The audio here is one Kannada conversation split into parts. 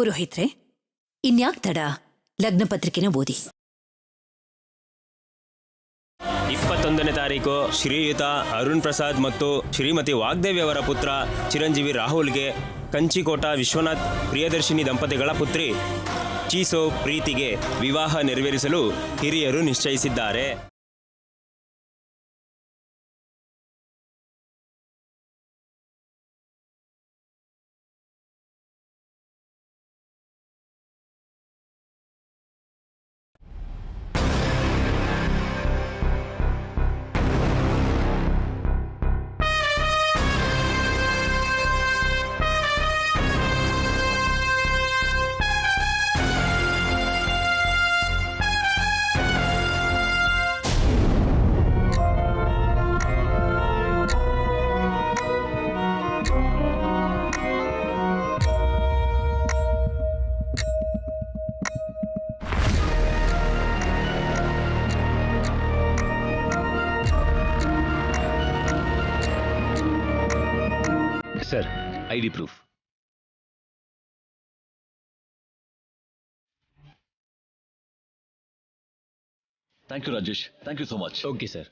ಪುರೋಹಿತ್ರೆ, ಇನ್ಯಾಕ್ ತಡ, ಲಗ್ನ ಪತ್ರಿಕೆನ ಓದಿ. 21ನೇ ತಾರೀಕು ಶ್ರೀಯುತ ಅರುಣ್ ಪ್ರಸಾದ್ ಮತ್ತು ಶ್ರೀಮತಿ ವಾಗ್ದೇವಿ ಅವರ ಪುತ್ರ ಚಿರಂಜೀವಿ ರಾಹುಲ್ಗೆ ಕಂಚಿಕೋಟ ವಿಶ್ವನಾಥ್ ಪ್ರಿಯದರ್ಶಿನಿ ದಂಪತಿಗಳ ಪುತ್ರಿ ಚೀಸೋ ಪ್ರೀತಿಗೆ ವಿವಾಹ ನೆರವೇರಿಸಲು ಹಿರಿಯರು ನಿಶ್ಚಯಿಸಿದ್ದಾರೆ. Sir, ID proof. Thank you, Rajesh. Thank you so much. Okay, sir.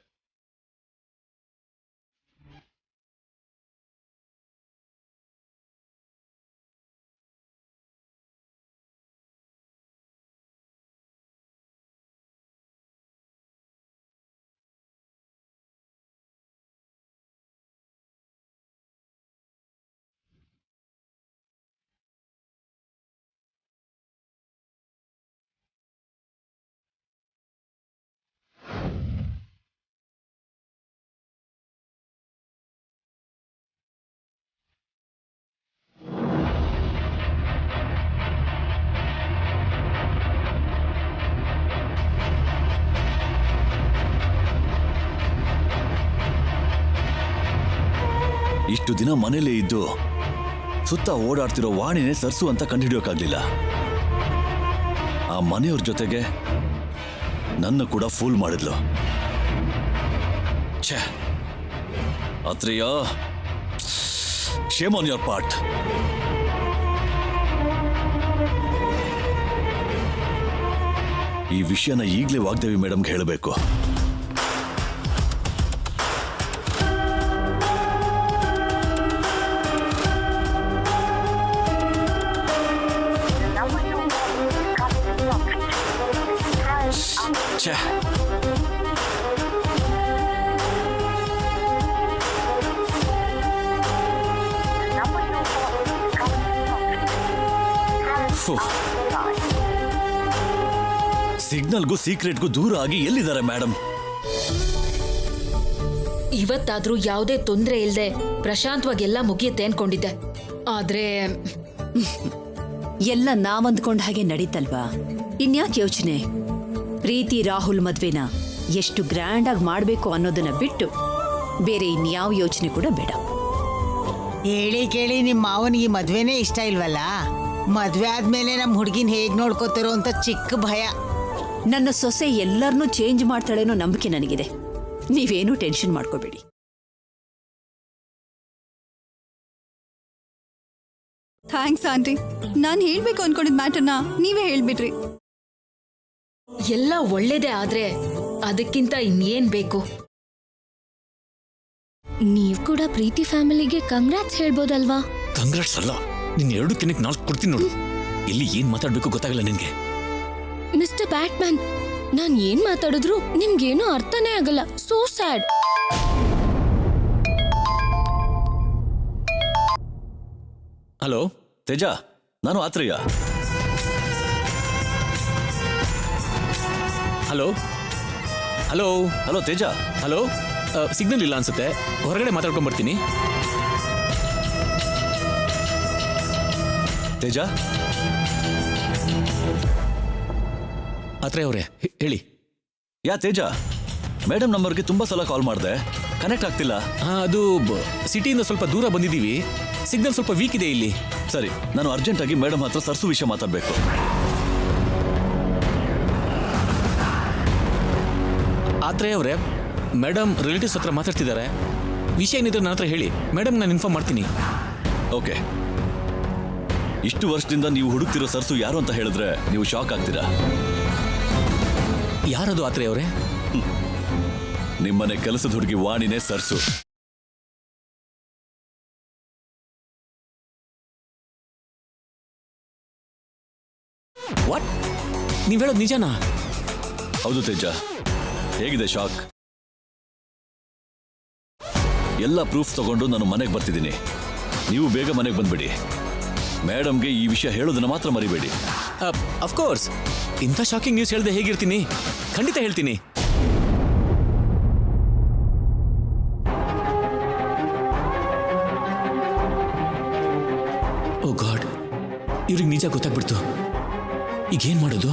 ಇಷ್ಟು ದಿನ ಮನೇಲೇ ಇದ್ದು ಸುತ್ತ ಓಡಾಡ್ತಿರೋ ವಾಣಿನೇ ಸರ್ಸು ಅಂತ ಕಂಡುಹಿಡಿಯೋಕ್ಕಾಗ್ಲಿಲ್ಲ. ಆ ಮನೆಯವ್ರ ಜೊತೆಗೆ ನನ್ನ ಕೂಡ ಫೂಲ್ ಮಾಡಿದ್ಲು. ಛೇ, Atreya, shame on your part. ಈ ವಿಷಯನ ಈಗಲೇ ವಾಗ್ದೇವಿ ಮೇಡಮ್ಗೆ ಹೇಳಬೇಕು. ಸಿಗ್ನಲ್ಗೂ ಸೀಕ್ರೆಟ್ಗೂ ದೂರ ಆಗಿ ಎಲ್ಲಿದ್ದಾರೆ ಮೇಡಮ್? ಇವತ್ತಾದ್ರೂ ಯಾವುದೇ ತೊಂದರೆ ಇಲ್ಲದೆ ಪ್ರಶಾಂತವಾಗೆಲ್ಲ ಮುಗಿಯುತ್ತೆ ಅನ್ಕೊಂಡಿದ್ದೆ. ಆದ್ರೆ ಎಲ್ಲ ನಾವಂದ್ಕೊಂಡ ಹಾಗೆ ನಡೀತಲ್ವಾ? ಇನ್ಯಾಕೆ ಯೋಚನೆ? ಪ್ರೀತಿ ರಾಹುಲ್ ಮದ್ವೆನ ಎಷ್ಟು ಗ್ರ್ಯಾಂಡ್ ಆಗಿ ಮಾಡ್ಬೇಕು ಅನ್ನೋದನ್ನ ಬಿಟ್ಟು ಬೇರೆ ಇನ್ಯಾವ ಯೋಚನೆ ಕೂಡ ಬೇಡ. ಹೇಳಿ ಕೇಳಿ ನಿಮ್ಮ ಮಾವನಿಗೆ ಮದ್ವೆನೇ ಇಷ್ಟ ಇಲ್ವಲ್ಲ? ಮದ್ವೆ ಆದ್ಮೇಲೆ ನಮ್ಮ ಹುಡುಗಿನ ಹೇಗ್ ನೋಡ್ಕೋತಾರೋ ಅಂತ ಚಿಕ್ಕ ಭಯ. ನನ್ನ ಸೊಸೆ ಎಲ್ಲರನ್ನೂ ಚೇಂಜ್ ಮಾಡ್ತಾಳೇನೋ ನಂಬಿಕೆ ನನಗಿದೆ. ನೀವೇನೂ ಟೆನ್ಷನ್ ಮಾಡ್ಕೋಬೇಡಿ. Thanks aunty. ನಾನು ಹೇಳ್ಬೇಕು ಅನ್ಕೊಂಡಿದ್ ಮ್ಯಾಟರ್ನ ನೀವೇ ಹೇಳ್ಬಿಟ್ರಿ. ಎಲ್ಲ ಒಳ್ಳೇದೇ, ಆದ್ರೆ ಅದಕ್ಕಿಂತ ಇನ್ನೇನ್ ಬೇಕು? ನೀವ್ ಕೂಡ ಪ್ರೀತಿ ಫ್ಯಾಮಿಲಿಗೆ ಕಂಗ್ರಾಟ್ಸ್ ಹೇಳ್ಬೋದಲ್ವಾ? ಕಂಗ್ರಾಟ್ಸ್ ಅಲ್ಲ, ನಿನ್ 2 ದಿನಕ್ಕೆ 4 ಕೊಡ್ತೀನಿ ನೋಡು. ಇಲ್ಲಿ ಏನ್ ಮಾತಾಡ್ಬೇಕು ಗೊತ್ತಾಗಲ್ಲ ನಿನ್ಗೆ. ಮಿಸ್ಟರ್ ಬ್ಯಾಟ್ಮ್ಯಾನ್, ನಾನ್ ಏನ್ ಮಾತಾಡಿದ್ರು ನಿಮ್ಗೇನು ಅರ್ಥನೇ ಆಗಲ್ಲ. So sad. ಹಲೋ ತೇಜ, ನಾನು ಆತ್ರೇಯ. ಹಲೋ ಹಲೋ ಹಲೋ ತೇಜ. ಹಲೋ, ಸಿಗ್ನಲ್ ಇಲ್ಲ ಅನ್ಸುತ್ತೆ, ಹೊರಗಡೆ ಮಾತಾಡ್ಕೊಂಡ್ ಬರ್ತೀನಿ. ತೇಜ, ಆತ್ರೇಯ ಅವರೇ ಹೇಳಿ. ಯಾ ತೇಜ, ಮೇಡಮ್ ನಂಬರ್ಗೆ ತುಂಬಾ ಸಲ ಕಾಲ್ ಮಾಡಿದೆ, ಕನೆಕ್ಟ್ ಆಗ್ತಿಲ್ಲ. ಅದು ಸಿಟಿಯಿಂದ ಸ್ವಲ್ಪ ದೂರ ಬಂದಿದ್ದೀವಿ, ಸಿಗ್ನಲ್ ಸ್ವಲ್ಪ ವೀಕ್ ಇದೆ ಇಲ್ಲಿ. ಸರಿ, ನಾನು ಅರ್ಜೆಂಟ್ ಆಗಿ ಮೇಡಮ್ ಹತ್ರ ಸರ್ಸು ವಿಷಯ ಮಾತಾಡ್ಬೇಕು. ಆತ್ರೇಯ ಅವರೇ, ಮೇಡಮ್ ರಿಲೇಟಿವ್ಸ್ ಹತ್ರ ಮಾತಾಡ್ತಿದ್ದಾರೆ. ವಿಷಯ ಏನಿದ್ರೆ ನನ್ನ ಹತ್ರ ಹೇಳಿ, ಮೇಡಮ್ ನಾನು ಇನ್ಫಾರ್ಮ್ ಮಾಡ್ತೀನಿ. ಓಕೆ. ಇಷ್ಟು ವರ್ಷದಿಂದ ನೀವು ಹುಡುಕ್ತಿರೋ ಸರ್ಸು ಯಾರು ಅಂತ ಹೇಳಿದ್ರೆ ನೀವು ಶಾಕ್ ಆಗ್ತೀರಾ. ಯಾರದು ಆತ್ರೆ ಅವರೇ? ನಿಮ್ಮನೆ ಕೆಲಸದ ಹುಡುಗಿ ವಾಣಿನೇ ಸರ್ಸು. ವಾಟ್? ನೀವ್ ಹೇಳೋದು ನಿಜನಾ? ಹೌದು ತೇಜ, ಹೇಗಿದೆ ಶಾಕ್? ಎಲ್ಲ ಪ್ರೂಫ್ ತಗೊಂಡು ನಾನು ಮನೆಗೆ ಬರ್ತಿದ್ದೀನಿ. ನೀವು ಬೇಗ ಮನೆಗೆ ಬಂದ್ಬಿಡಿ. ಮೇಡಮ್ಗೆ ಈ ವಿಷಯ ಹೇಳೋದನ್ನ ಮಾತ್ರ ಮರಿಬೇಡಿ. ಅಫ್ಕೋರ್ಸ್, ಇಂಥ ಶಾಕಿಂಗ್ ನ್ಯೂಸ್ ಹೇಳ್ದೆ ಹೇಗಿರ್ತೀನಿ? ಖಂಡಿತ ಹೇಳ್ತೀನಿ. ಓ ಗಾಡ್, ಇವ್ರಿಗೆ ನಿಜ ಗೊತ್ತಾಗ್ಬಿಡ್ತು. ಈಗೇನ್ ಮಾಡೋದು?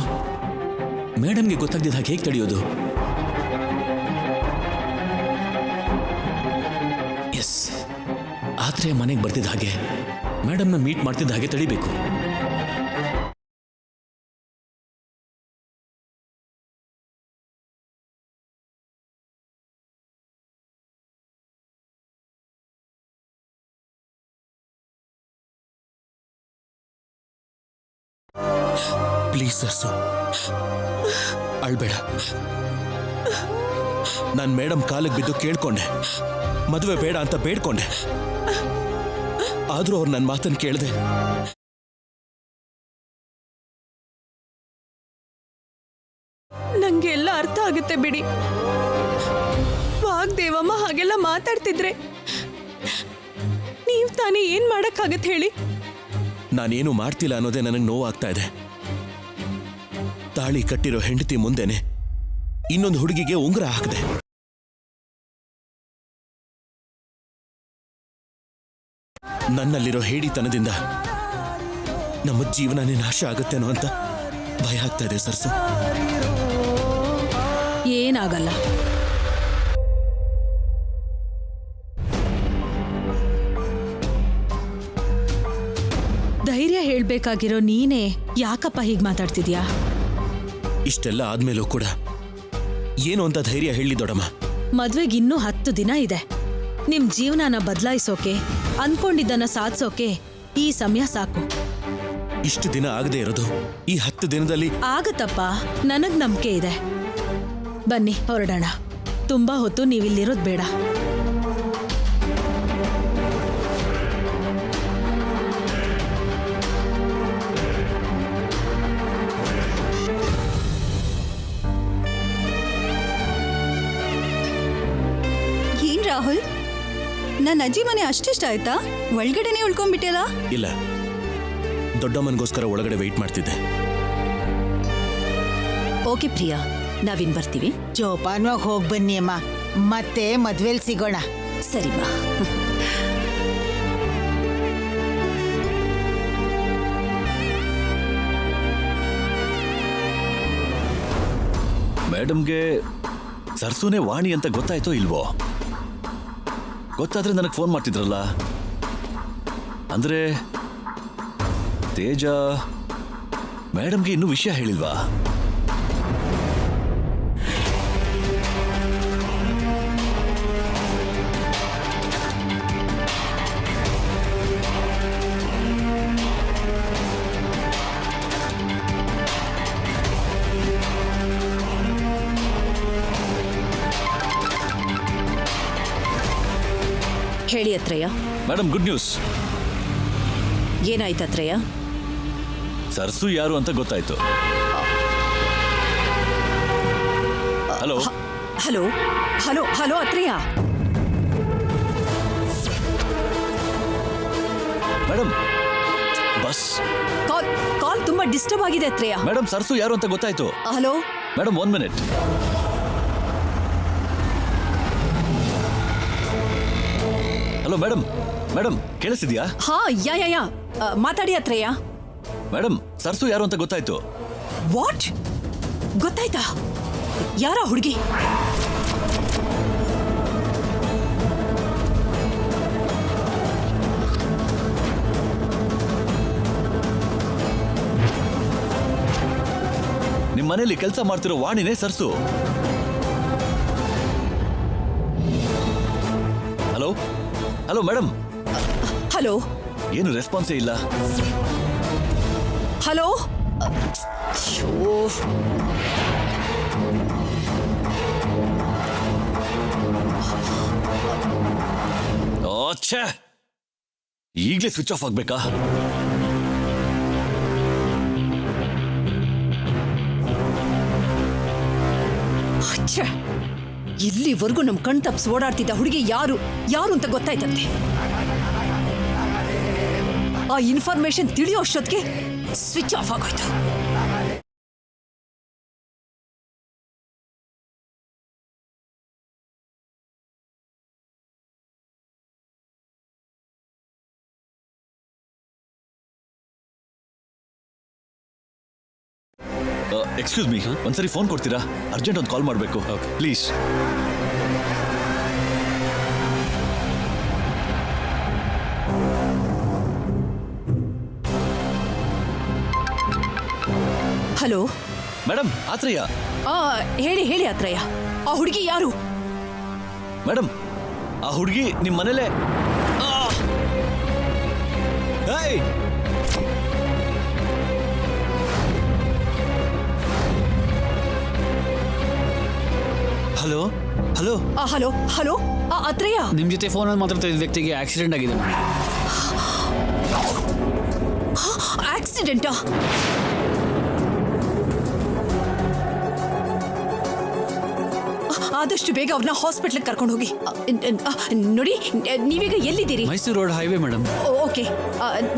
ಮೇಡಮ್ಗೆ ಗೊತ್ತಾಗ್ದಿದ್ದ ಹಾಗೆ ಹೇಗೆ ತಡೆಯೋದು? ಎಸ್, ಆದ್ರೆ ಮನೆಗೆ ಬರ್ತಿದ್ದ ಹಾಗೆ ಮೇಡಮ್ನ ಮೀಟ್ ಮಾಡ್ತಿದ್ದ ಹಾಗೆ ತಡಿಬೇಕು. ಪ್ಲೀಸ್ ಸರ್ಸು, ಅಳ್ಬೇಡ. ನಾನು ಮೇಡಮ್ ಕಾಲಿಗೆ ಬಿದ್ದು ಕೇಳ್ಕೊಂಡೆ, ಮದುವೆ ಬೇಡ ಅಂತ ಬೇಡ್ಕೊಂಡೆ. ಆದ್ರೂ ಅವ್ರು ನನ್ನ ಮಾತನ್ನು ಕೇಳಿದೆ. ನಂಗೆ ಎಲ್ಲ ಅರ್ಥ ಆಗುತ್ತೆ ಬಿಡಿ. ವಾಗ್ದೇವಮ್ಮ ಹಾಗೆಲ್ಲ ಮಾತಾಡ್ತಿದ್ರೆ ನೀವ್ ತಾನೇ ಏನ್ ಮಾಡಕ್ಕಾಗತ್ತೆ ಹೇಳಿ? ನಾನೇನು ಮಾಡ್ತಿಲ್ಲ ಅನ್ನೋದೇ ನನಗೆ ನೋವಾಗ್ತಾ ಇದೆ. ತಾಳಿ ಕಟ್ಟಿರೋ ಹೆಂಡತಿ ಮುಂದೆನೆ ಇನ್ನೊಂದು ಹುಡುಗಿಗೆ ಉಂಗುರ ಹಾಕಿದೆ. ನನ್ನಲ್ಲಿರೋ ಹೇಡಿತನದಿಂದ ನಮ್ಮ ಜೀವನನೇ ನಾಶ ಆಗುತ್ತೇನೋ ಅಂತ ಭಯ ಆಗ್ತಾ ಇದೆ ಸರ್ಸು. ಏನಾಗಲ್ಲ. ಧೈರ್ಯ ಹೇಳ್ಬೇಕಾಗಿರೋ ನೀನೇ ಯಾಕಪ್ಪ ಹೀಗ್ ಮಾತಾಡ್ತಿದ್ಯಾ? ಇಷ್ಟೆಲ್ಲ ಆದ್ಮೇಲೂ ಕೂಡ ಏನು ಅಂತ ಧೈರ್ಯ ಹೇಳಿ ದೊಡಮ್ಮ. ಮದ್ವೆಗೆ ಇನ್ನೂ 10 ದಿನ ಇದೆ. ನಿಮ್ ಜೀವನನ ಬದಲಾಯಿಸೋಕೆ, ಅನ್ಕೊಂಡಿದ್ದನ್ನ ಸಾಧಿಸೋಕೆ ಈ ಸಮಯ ಸಾಕು. ಇಷ್ಟು ದಿನ ಆಗದೆ ಇರೋದು ಈ 10 ದಿನದಲ್ಲಿ ಆಗತ್ತಪ್ಪ, ನನಗ್ ನಂಬಿಕೆ ಇದೆ. ಬನ್ನಿ ಹೊರಡೋಣ. ತುಂಬಾ ಹೊತ್ತು ನೀವಿಲ್ಲಿರೋದ್ ಬೇಡ. ಏನ್ ರಾಹುಲ್, ನನ್ನ ಅಜ್ಜಿ ಮನೆ ಅಷ್ಟಿಷ್ಟ ಆಯ್ತಾ? ಒಳಗಡೆನೆ ಉಳ್ಕೊಂಡ್ಬಿಟ್ಟಿಲ್ಲ? ಇಲ್ಲ, ದೊಡ್ಡಮ್ಮನಿಗೋಸ್ಕರ ಒಳಗಡೆ ವೆಯ್ಟ್ ಮಾಡ್ತಿದ್ದೆ. ಓಕೆ ಪ್ರಿಯಾ, ನಾವಿನ್ ಬರ್ತೀವಿ. ಜೋಪಾನವಾಗಿ ಹೋಗಿ ಬನ್ನಿ ಅಮ್ಮ, ಮತ್ತೆ ಮದ್ವೆಲ್ ಸಿಗೋಣ. ಸರಿ ಬಾ. ಮೇಡಮ್ಗೆ ಸರ್ಸುನೇ ವಾಣಿ ಅಂತ ಗೊತ್ತಾಯ್ತೋ ಇಲ್ವೋ? ಗೊತ್ತಾದ್ರೆ ನನಗೆ ಫೋನ್ ಮಾಡ್ತಿದ್ರಲ್ಲ. ಅಂದ್ರೆ ತೇಜ ಮೇಡಮ್ಗೆ ಇನ್ನೂ ವಿಷಯ ಹೇಳಿಲ್ವಾ? ಹೇಳಿ ಅತ್ರಯ್ಯ. Madam, good news. ಏನಾಯ್ತು ಅತ್ರಯ್ಯ? ಸರ್ಸು ಯಾರು ಅಂತ ಗೊತ್ತಾಯ್ತು. ಹಲೋ ಹಲೋ ಹಲೋ ಹಲೋ ಅತ್ರಯ್ಯ. ಮೇಡಮ್, ಬಸ್ ಕಾಲ್ ಕಾಲ್ ತುಂಬಾ ಡಿಸ್ಟರ್ಬ್ ಆಗಿದೆ ಅತ್ರಯ್ಯ. ಮೇಡಮ್, ಸರ್ಸು ಯಾರು ಅಂತ ಗೊತ್ತಾಯ್ತು. Hello madam, 1 minute. Hello madam, madam ಕೇಳಿಸಿದ್ಯಾ? ಹಾ, ಯಾ ಮಾತಾಡಿ ಅತ್ರಯ್ಯ. ಮೇಡಮ್, ಸರ್ಸು ಯಾರು ಅಂತ ಗೊತ್ತಾಯ್ತು. ವಾಟ್? ಗೊತ್ತಾಯ್ತಾ? ಯಾರ ಹುಡುಗಿ? ನಿಮ್ ಮನೇಲಿ ಕೆಲಸ ಮಾಡ್ತಿರೋ ವಾಣಿನೇ Sarsu. Hello hello madam. Hello. ಏನು ರೆಸ್ಪಾನ್ಸೇ ಇಲ್ಲ. ಹಲೋ. ಛೇ, ಈಗಲೇ ಸ್ವಿಚ್ ಆಫ್ ಆಗ್ಬೇಕಾ? ಇಲ್ಲಿವರೆಗೂ ನಮ್ ಕಣ್ ತಪ್ಪಿಸಿ ಓಡಾಡ್ತಿದ್ದ ಹುಡುಗಿ ಯಾರು ಅಂತ ಗೊತ್ತಾಯ್ತಂತೆ. ಆ ಇನ್ಫಾರ್ಮೇಶನ್ ತಿಳಿಯೋ ಅಷ್ಟೊತ್ತಿಗೆ ಸ್ವಿಚ್ ಆಫ್ ಆಗೋಯ್ತು. ಎಕ್ಸ್ಕ್ಯೂಸ್ ಮೀ, ಒಂದ್ಸರಿ ಫೋನ್ ಕೊಡ್ತೀರಾ? ಅರ್ಜೆಂಟ್ ಒಂದು ಕಾಲ್ ಮಾಡಬೇಕು ಪ್ಲೀಸ್. Hello madam, ಆತ್ರಯ್ಯ. ಹೇಳಿ ಆತ್ರಯ್ಯ. ಆ ಹುಡುಗಿ ಯಾರು? ಮೇಡಮ್, ಆ ಹುಡುಗಿ ನಿಮ್ಮ ಮನೇಲೆ. ಹಲೋ ಹಲೋ ಹಲೋ ಹಲೋ ಆತ್ರಯ್ಯ, ನಿಮ್ ಜೊತೆ ಫೋನಲ್ಲಿ ಮಾತಾಡ್ತಾ ಇದ್ದ ವ್ಯಕ್ತಿಗೆ ಆಕ್ಸಿಡೆಂಟ್ ಆಗಿದೆ. ಆಕ್ಸಿಡೆಂಟಾ? ಆದಷ್ಟು ಬೇಗ ಅವ್ರನ್ನ ಹಾಸ್ಪಿಟ್ಲಿಗೆ ಕರ್ಕೊಂಡು ಹೋಗಿ. ನೋಡಿ, ನೀವೀಗ ಎಲ್ಲಿದ್ದೀರಿ? Mysuru road highway madam. Okay,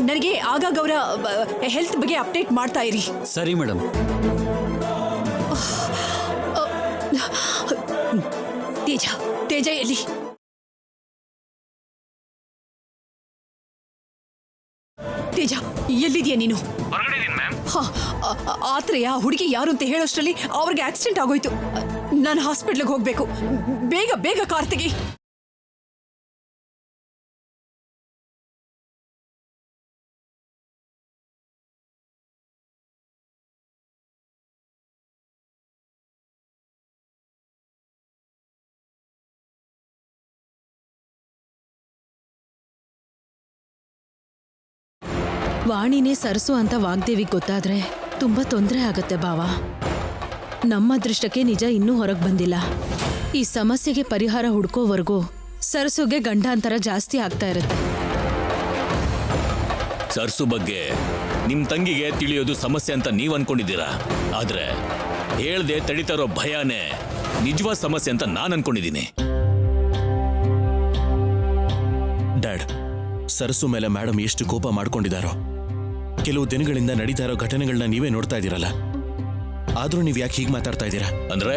ನನಗೆ ಆಗಾಗ ಅವರ ಹೆಲ್ತ್ ಬಗ್ಗೆ ಅಪ್ಡೇಟ್ ಮಾಡ್ತಾ ಇರಿ. ಸರಿ ಮೇಡಮ್. ತೇಜ ಎಲ್ಲಿ? ತೇಜ ಎಲ್ಲಿದೆಯಾ ನೀನು? ಆತ್ರೆಯ ಹುಡುಗಿ ಯಾರು ಅಂತ ಹೇಳೋಷ್ಟರಲ್ಲಿ ಅವ್ರಿಗೆ ಆಕ್ಸಿಡೆಂಟ್ ಆಗೋಯ್ತು. ನಾನು ಹಾಸ್ಪಿಟ್ಲಿಗೆ ಹೋಗ್ಬೇಕು. ಬೇಗ ಬೇಗ ಕಾರ್ ತೆಗಿ. ವಾಣಿನೇ ಸರಸು ಅಂತ ವಾಗ್ದೇವಿಗೆ ಗೊತ್ತಾದ್ರೆ ತುಂಬಾ ತೊಂದರೆ ಆಗತ್ತೆ ಬಾವ. ನಮ್ಮ ಅದೃಷ್ಟಕ್ಕೆ ನಿಜ ಇನ್ನೂ ಹೊರಗೆ ಬಂದಿಲ್ಲ. ಈ ಸಮಸ್ಯೆಗೆ ಪರಿಹಾರ ಹುಡ್ಕೋವರೆಗೂ ಸರಸುಗೆ ಗಂಡಾಂತರ ಜಾಸ್ತಿ ಆಗ್ತಾ ಇರುತ್ತೆ. ಸರ್ಸು ಬಗ್ಗೆ ನಿಮ್ ತಂಗಿಗೆ ತಿಳಿಯೋದು ಸಮಸ್ಯೆ ಅಂತ ನೀವ್ ಅನ್ಕೊಂಡಿದ್ದೀರಾ, ಆದ್ರೆ ಹೇಳ್ದೆ ತಡಿತಾ ಇರೋ ಭಯನೇ ನಿಜವಾದ ಸಮಸ್ಯೆ ಅಂತ ನಾನ್ ಅನ್ಕೊಂಡಿದ್ದೀನಿ. ಡ್ಯಾಡ್, ಸರಸು ಮೇಲೆ ಮೇಡಮ್ ಎಷ್ಟು ಕೋಪ ಮಾಡ್ಕೊಂಡಿದ್ದಾರೋ. ಕೆಲವು ದಿನಗಳಿಂದ ನಡೀತಾ ಇರೋ ಘಟನೆಗಳನ್ನ ನೀವೇ ನೋಡ್ತಾ ಇದ್ದೀರಲ್ಲ, ಆದ್ರೂ ನೀವ್ ಯಾಕೆ ಹೀಗೆ ಮಾತಾಡ್ತಾ ಇದ್ದೀರಾ? ಅಂದ್ರೆ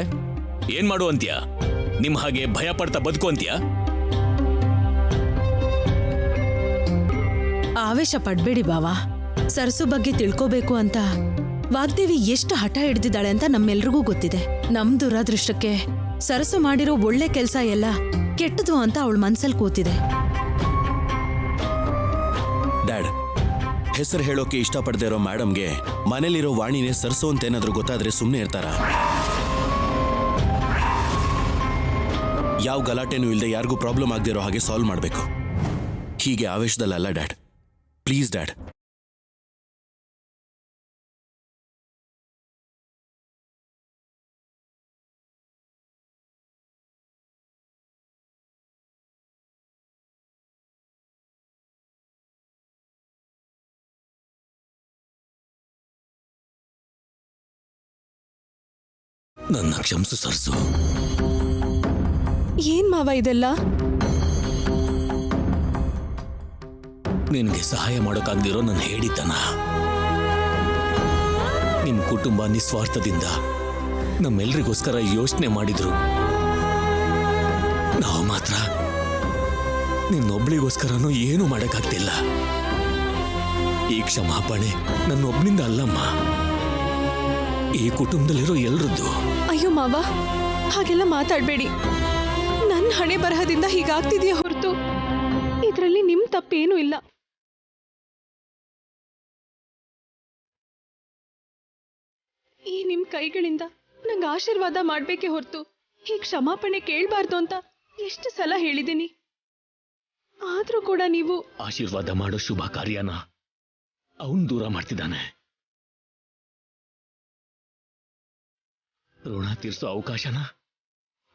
ಏನ್ ಮಾಡು ಅಂತ್ಯಾ? ನಿಮ್ ಹಾಗೆ ಭಯ ಪಡ್ತಾ ಬದುಕು ಅಂತ್ಯಾ? ಆವೇಶ ಪಡ್ಬೇಡಿ ಬಾವಾ. ಸರಸು ಬಗ್ಗೆ ತಿಳ್ಕೋಬೇಕು ಅಂತ ವಾಗ್ದೇವಿ ಎಷ್ಟು ಹಠ ಹಿಡ್ದಿದ್ದಾಳೆ ಅಂತ ನಮ್ಮೆಲ್ರಿಗೂ ಗೊತ್ತಿದೆ. ನಮ್ ದುರಾದೃಷ್ಟಕ್ಕೆ ಸರಸು ಮಾಡಿರೋ ಒಳ್ಳೆ ಕೆಲ್ಸ ಎಲ್ಲ ಕೆಟ್ಟದು ಅಂತ ಅವಳ ಮನ್ಸಲ್ಲಿ ಕೂತಿದೆ. ಡ್ಯಾಡ್, ಹೆಸರು ಹೇಳೋಕೆ ಇಷ್ಟಪಡದೇ ಇರೋ ಮೇಡಮ್ಗೆ ಮನೇಲಿರೋ ವಾಣಿನೇ ಸರಸು ಅಂತ ಏನಾದ್ರೂ ಗೊತ್ತಾದ್ರೆ ಸುಮ್ಮನೆ ಇರ್ತಾರ? ಯಾವ ಗಲಾಟೆನೂ ಇಲ್ಲದೆ ಯಾರಿಗೂ ಪ್ರಾಬ್ಲಮ್ ಆಗದೆ ಇರೋ ಹಾಗೆ ಸಾಲ್ವ್ ಮಾಡಬೇಕು. ಹೀಗೆ ಆವೇಶದಲ್ಲ ಡ್ಯಾಡ್, ಪ್ಲೀಸ್ ಡ್ಯಾಡ್. ನನ್ನ ಕ್ಷಮಿಸು ಸರ್ಸು. ಏನ್ ಮಾವ ಇದೆಲ್ಲ? ನಿನ್ಗೆ ಸಹಾಯ ಮಾಡೋಕ್ಕಾಗ್ದಿರೋ ನನ್ನ ಹೇಳಿದ್ದನ. ನಿಮ್ ಕುಟುಂಬ ನಿಸ್ವಾರ್ಥದಿಂದ ನಮ್ಮೆಲ್ರಿಗೋಸ್ಕರ ಯೋಚನೆ ಮಾಡಿದ್ರು. ನಾವು ಮಾತ್ರ ನಿನ್ನೊಬ್ಳಿಗೋಸ್ಕರನೂ ಏನೂ ಮಾಡಕ್ಕಾಗ್ತಿಲ್ಲ. ಈ ಕ್ಷಮಾಪಣೆ ನನ್ನೊಬ್ನಿಂದ ಅಲ್ಲಮ್ಮ, ಈ ಕುಟುಂಬದಲ್ಲಿರೋ ಎಲ್ರದ್ದು. ಅಯ್ಯೋ ಮಾವ, ಹಾಗೆಲ್ಲ ಮಾತಾಡ್ಬೇಡಿ. ನನ್ನ ಹಣೆ ಬರಹದಿಂದ ಹೀಗಾಗ್ತಿದೆಯಾ ಹೊರತು ಇದರಲ್ಲಿ ನಿಮ್ ತಪ್ಪೇನೂ ಇಲ್ಲ. ಈ ನಿಮ್ ಕೈಗಳಿಂದ ನಂಗೆ ಆಶೀರ್ವಾದ ಮಾಡ್ಬೇಕೆ ಹೊರತು ಈ ಕ್ಷಮಾಪಣೆ ಕೇಳಬಾರ್ದು ಅಂತ ಎಷ್ಟು ಸಲ ಹೇಳಿದ್ದೀನಿ. ಆದ್ರೂ ಕೂಡ ನೀವು ಆಶೀರ್ವಾದ ಮಾಡೋ ಶುಭ ಕಾರ್ಯನ ಅವನ್ ದೂರ ಮಾಡ್ತಿದ್ದಾನೆ. ಋಣ ತೀರ್ಸೋ ಅವಕಾಶನ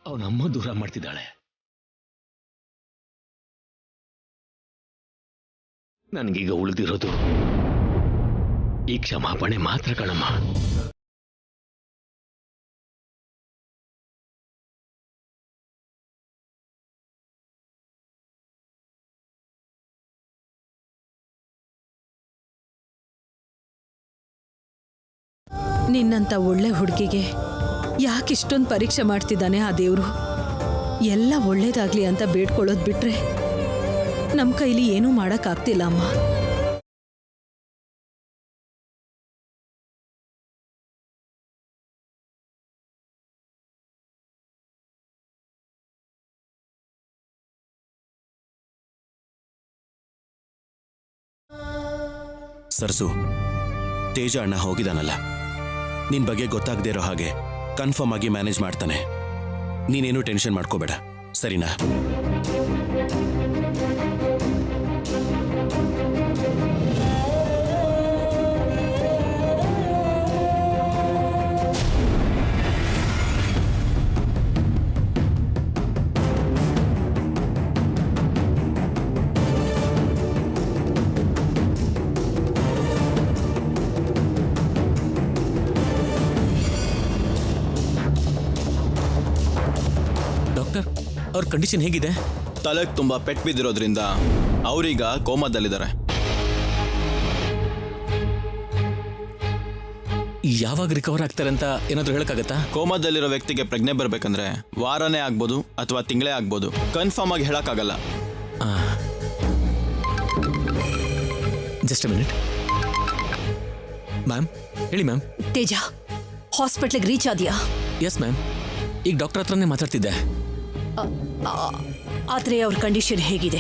ಅವನಮ್ಮ ದೂರ ಮಾಡ್ತಿದ್ದಾಳೆ. ನನ್ಗೀಗ ಉಳಿದಿರೋದು ಈ ಕ್ಷಮಾಪಣೆ ಮಾತ್ರ ಕಣಮ್ಮ. ನಿನ್ನಂತ ಒಳ್ಳೆ ಹುಡುಗಿಗೆ ಯಾಕಿಷ್ಟೊಂದು ಪರೀಕ್ಷೆ ಮಾಡ್ತಿದ್ದಾನೆ ಆ ದೇವ್ರು? ಎಲ್ಲ ಒಳ್ಳೇದಾಗ್ಲಿ ಅಂತ ಬೇಡ್ಕೊಳ್ಳೋದು ಬಿಟ್ರೆ ನಮ್ಮ ಕೈಲಿ ಏನೂ ಮಾಡೋಕ್ಕಾಗ್ತಿಲ್ಲ ಅಮ್ಮ. ಸರ್ಸು, ತೇಜ ಅಣ್ಣ ಹೋಗಿದಾನಲ್ಲ, ನಿನ್ ಬಗ್ಗೆ ಗೊತ್ತಾಗದೇ ಇರೋ ಹಾಗೆ ಕನ್ಫರ್ಮ್ ಆಗಿ ಮ್ಯಾನೇಜ್ ಮಾಡ್ತಾನೆ. ನೀನೇನು ಟೆನ್ಷನ್ ಮಾಡ್ಕೋಬೇಡ, ಸರಿನಾ? ಡಾಕ್ಟರ್, ಅವ್ರ ಕಂಡೀಷನ್ ಹೇಗಿದೆ? ತಲೆಗೆ ತುಂಬಾ ಪೆಟ್ಟು ಬಿದ್ದಿರೋದ್ರಿಂದ ಅವರೀಗ ಕೋಮಾದಲ್ಲಿದ್ದಾರೆ. ಯಾವಾಗ ರಿಕವರ್ ಆಗ್ತಾರೆ ಅಂತ ಏನಾದರೂ ಹೇಳಕ್ಕಾಗತ್ತಾ? ಕೋಮಾದಲ್ಲಿರೋ ವ್ಯಕ್ತಿಗೆ ಪ್ರಜ್ಞೆ ಬರಬೇಕಂದ್ರೆ ವಾರನೇ ಆಗ್ಬೋದು ಅಥವಾ ತಿಂಗಳೇ ಆಗ್ಬೋದು. ಕನ್ಫರ್ಮ್ ಆಗಿ ಹೇಳಕ್ಕಾಗಲ್ಲ. Just a minute. ಮ್ಯಾಮ್, ಹೇಳಿ ಮ್ಯಾಮ್. ತೇಜ, ಹಾಸ್ಪಿಟ್ಲಿಗೆ ರೀಚ್ ಆದ್ಯಾ? ಎಸ್ ಮ್ಯಾಮ್, ಈಗ ಡಾಕ್ಟರ್ ಹತ್ರನೇ ಮಾತಾಡ್ತಿದ್ದೆ. ಆದ್ರೆ ಅವ್ರ ಕಂಡೀಷನ್ ಹೇಗಿದೆ?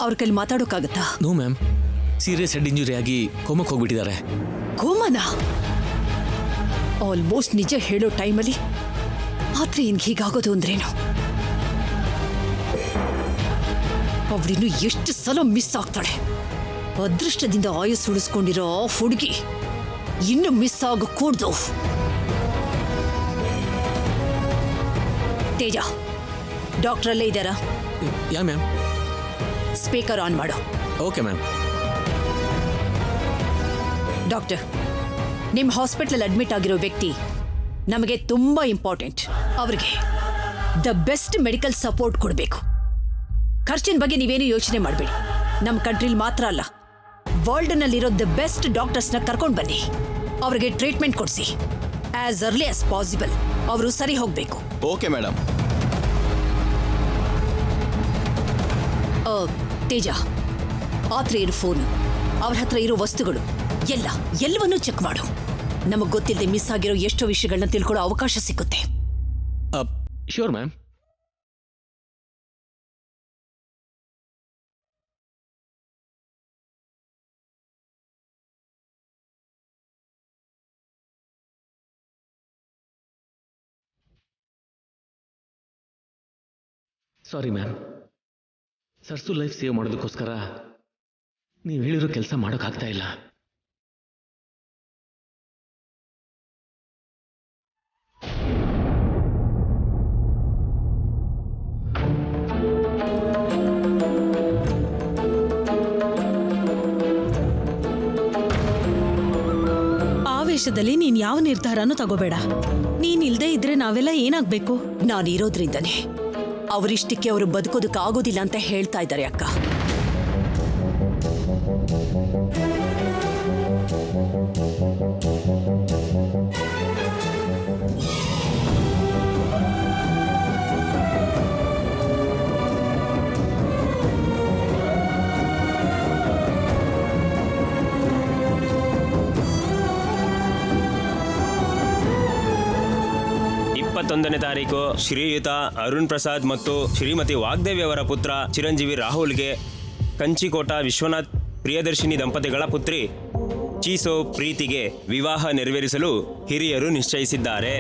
ಅವ್ರ ಕೈಲಿ ಮಾತಾಡೋಕ್ಕಾಗತ್ತಾ? No ma'am, serious head injury ಆಗಿ ಕೋಮಕ್ಕೆ ಹೋಗ್ಬಿಟ್ಟಿದ್ದಾರೆ. ಕೋಮನ? ಆಲ್ಮೋಸ್ಟ್ ನಿಜ ಹೇಳೋ ಟೈಮಲ್ಲಿ ಆದ್ರೆ ಇನ್ ಹೀಗಾಗೋದು ಅಂದ್ರೇನು? ಅವಳಿನ್ನು ಎಷ್ಟು ಸಲ ಮಿಸ್ ಆಗ್ತಾಳೆ. ಅದೃಷ್ಟದಿಂದ ಆಯುಸ್ ಉಳಿಸ್ಕೊಂಡಿರೋ ಹುಡುಗಿ ಇನ್ನು ಮಿಸ್ ಆಗಕೂಡ್ದು. ತೇಜ, ಡಾಕ್ಟರ್ ಅಲ್ಲೇ ಇದ್ದಾರಾ? Yeah ma'am. ಸ್ಪೀಕರ್ ಆನ್ ಮಾಡು. Okay ma'am. ಡಾಕ್ಟರ್, ನಿಮ್ಮ ಹಾಸ್ಪಿಟಲ್ ಅಡ್ಮಿಟ್ ಆಗಿರೋ ವ್ಯಕ್ತಿ ನಮಗೆ ತುಂಬಾ ಇಂಪಾರ್ಟೆಂಟ್. ಅವರಿಗೆ ದ ಬೆಸ್ಟ್ ಮೆಡಿಕಲ್ ಸಪೋರ್ಟ್ ಕೊಡಬೇಕು. ಖರ್ಚಿನ ಬಗ್ಗೆ ನೀವೇನು ಯೋಚನೆ ಮಾಡಬೇಡಿ. ನಮ್ಮ ಕಂಟ್ರಿಲಿ ಮಾತ್ರ ಅಲ್ಲ, ವರ್ಲ್ಡ್ನಲ್ಲಿರೋ ದ ಬೆಸ್ಟ್ ಡಾಕ್ಟರ್ಸ್ನ ಕರ್ಕೊಂಡು ಬನ್ನಿ. ಅವರಿಗೆ ಟ್ರೀಟ್ಮೆಂಟ್ ಕೊಡಿಸಿ ಆಸ್ ಅರ್ಲಿ ಆಸ್ ಪಾಸಿಬಲ್. ಅವರು ಸರಿ ಹೋಗಬೇಕು. Okay madam. ತೇಜ, ಆತ್ರ ಇರೋ ಫೋನು, ಅವ್ರ ಹತ್ರ ಇರೋ ವಸ್ತುಗಳು ಎಲ್ಲವನ್ನೂ ಚೆಕ್ ಮಾಡು. ನಮಗ್ ಗೊತ್ತಿಲ್ಲದೆ ಮಿಸ್ ಆಗಿರೋ ಎಷ್ಟೋ ವಿಷಯಗಳನ್ನ ತಿಳ್ಕೊಳ್ಳೋ ಅವಕಾಶ ಸಿಗುತ್ತೆ. Sure ma'am. Sorry ma'am, Sarsu life save ಮಾಡೋದಕ್ಕೋಸ್ಕರ ನೀವು ಹೇಳಿರೋ ಕೆಲಸ ಮಾಡೋಕ್ಕಾಗ್ತಾ ಇಲ್ಲ. ಆವೇಶದಲ್ಲಿ ನೀನ್ ಯಾವ ನಿರ್ಧಾರನೂ ತಗೋಬೇಡ. ನೀನ್ ಇಲ್ದೇ ಇದ್ರೆ ನಾವೆಲ್ಲ ಏನಾಗ್ಬೇಕು? ನಾನಿರೋದ್ರಿಂದನೇ ಅವರಿಷ್ಟಕ್ಕೆ ಅವರು ಬದುಕೋದಕ್ಕಾಗೋದಿಲ್ಲ ಅಂತ ಹೇಳ್ತಾ ಇದ್ದಾರೆ ಅಕ್ಕ. ಇಪ್ಪತ್ತೊಂದನೇ ತಾರೀಕು ಶ್ರೀಯುತ ಅರುಣ್ ಪ್ರಸಾದ್ ಮತ್ತು ಶ್ರೀಮತಿ ವಾಗ್ದೇವಿ ಅವರ ಪುತ್ರ ಚಿರಂಜೀವಿ ರಾಹುಲ್ಗೆ ಕಂಚಿಕೋಟ ವಿಶ್ವನಾಥ್ ಪ್ರಿಯದರ್ಶಿನಿ ದಂಪತಿಗಳ ಪುತ್ರಿ ಚೀಸೋ ಪ್ರೀತಿಗೆ ವಿವಾಹ ನೆರವೇರಿಸಲು ಹಿರಿಯರು ನಿಶ್ಚಯಿಸಿದ್ದಾರೆ.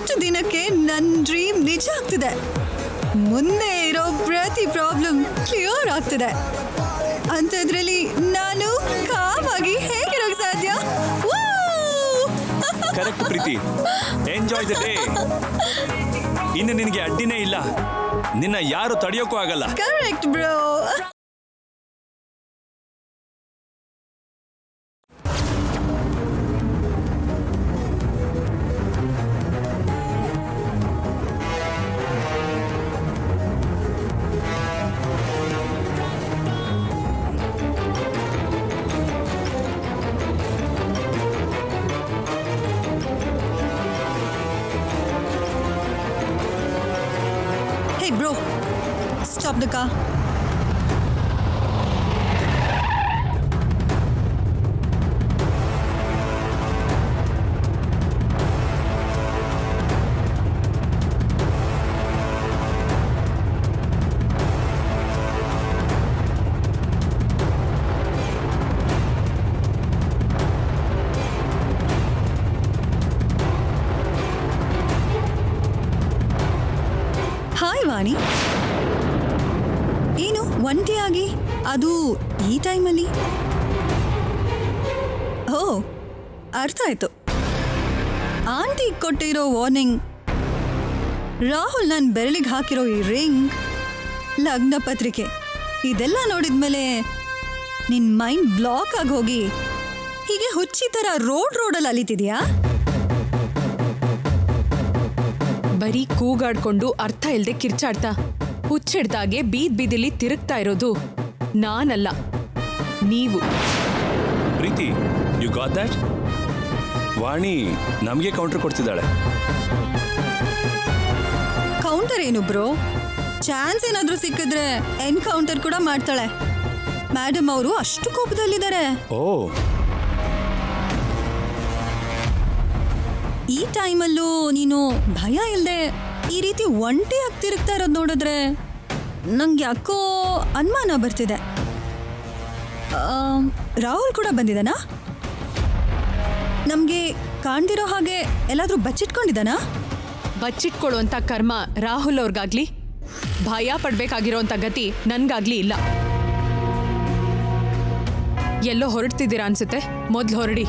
ಇಷ್ಟು ದಿನಕ್ಕೆ ನನ್ನ ಡ್ರೀಮ್ ನಿಜ ಆಗ್ತಿದೆ. ಮುಂದೆ ಇರೋ ಪ್ರತಿ ಪ್ರಾಬ್ಲಮ್ ಕ್ಲಿಯರ್ ಆಗ್ತಿದೆ. ಅಂಥದ್ರಲ್ಲಿ ನಾನು ಕಾಮಾಗಿ ಹೇಗಿರೋಕೆ ಸಾಧ್ಯ? Correct Preethi, enjoy the day. ಇನ್ನು ನಿನಗೆ ಅಡ್ಡಿನೇ ಇಲ್ಲ, ನಿನ್ನ ಯಾರು ತಡೆಯೋಕ್ಕೂ ಆಗಲ್ಲ. Correct bro. Hey bro, stop the car. Hi Vani, ಏನು ಒಂಟಿಯಾಗಿ, ಅದು ಈ ಟೈಮಲ್ಲಿ? ಓ, ಅರ್ಥ ಆಯ್ತು. ಆಂಟಿ ಕೊಟ್ಟಿರೋ ವಾರ್ನಿಂಗ್, ರಾಹುಲ್ ನನ್ನ ಬೆರಳಿಗೆ ಹಾಕಿರೋ ಈ ರಿಂಗ್, ಲಗ್ನ ಪತ್ರಿಕೆ ಇದೆಲ್ಲ ನೋಡಿದ್ಮೇಲೆ ನಿನ್ನ ಮೈಂಡ್ ಬ್ಲಾಕ್ ಆಗಿ ಹೋಗಿ ಹೀಗೆ ಹುಚ್ಚಿ ಥರ ರೋಡಲ್ಲಿ ಅಲಿತಿದ್ಯಾ? ಬರೀ ಕೂಗಾಡ್ಕೊಂಡು ಅರ್ಥ ಇಲ್ದೆ ಕಿರ್ಚಾಡ್ತಾ ಹುಚ್ಚಿಡ್ದಾಗೆ ಬೀದಿಲಿ ತಿರುಗ್ತಾ ಇರೋದು ನಾನಲ್ಲ, ನೀವು. ಪ್ರೀತಿ, ಯು ಗಾಟ್ ದಟ್? ವಾಣಿ ನಮಗೆ ಕೌಂಟರ್ ಕೊಡ್ತಿದ್ದಾಳೆ. ಕೌಂಟರ್ ಏನು ಬ್ರೋ? ಚಾನ್ಸ್ ಏನಾದ್ರೂ ಸಿಕ್ಕಿದ್ರೆ ಎನ್ಕೌಂಟರ್ ಕೂಡ ಮಾಡ್ತಾಳೆ. ಮೇಡಮ್ ಅವರು ಅಷ್ಟು ಕೋಪದಲ್ಲಿದ್ದಾರೆ. ಓ, ಈ ಟೈಮಲ್ಲೂ ನೀನು ಭಯ ಇಲ್ಲದೆ ಈ ರೀತಿ ಒಂಟಿಯಾಗಿ ತಿರುಗ್ತಾ ಇರೋದು ನೋಡಿದ್ರೆ ನಂಗೆ ಯಾಕೋ ಅನುಮಾನ ಬರ್ತಿದೆ. ರಾಹುಲ್ ಕೂಡ ಬಂದಿದ್ದಾನಾ? ನಮಗೆ ಕಾಣ್ದಿರೋ ಹಾಗೆ ಎಲ್ಲಾದ್ರೂ ಬಚ್ಚಿಟ್ಕೊಂಡಿದ್ದಾನಾ? ಬಚ್ಚಿಟ್ಕೊಳ್ಳುವಂಥ ಕರ್ಮ ರಾಹುಲ್ ಅವ್ರಿಗಾಗ್ಲಿ, ಭಯ ಪಡ್ಬೇಕಾಗಿರೋಂಥ ಗತಿ ನನ್ಗಾಗ್ಲಿ ಇಲ್ಲ. ಎಲ್ಲೋ ಹೊರಡ್ತಿದ್ದೀರಾ ಅನ್ಸುತ್ತೆ, ಮೊದ್ಲು ಹೊರಡಿ.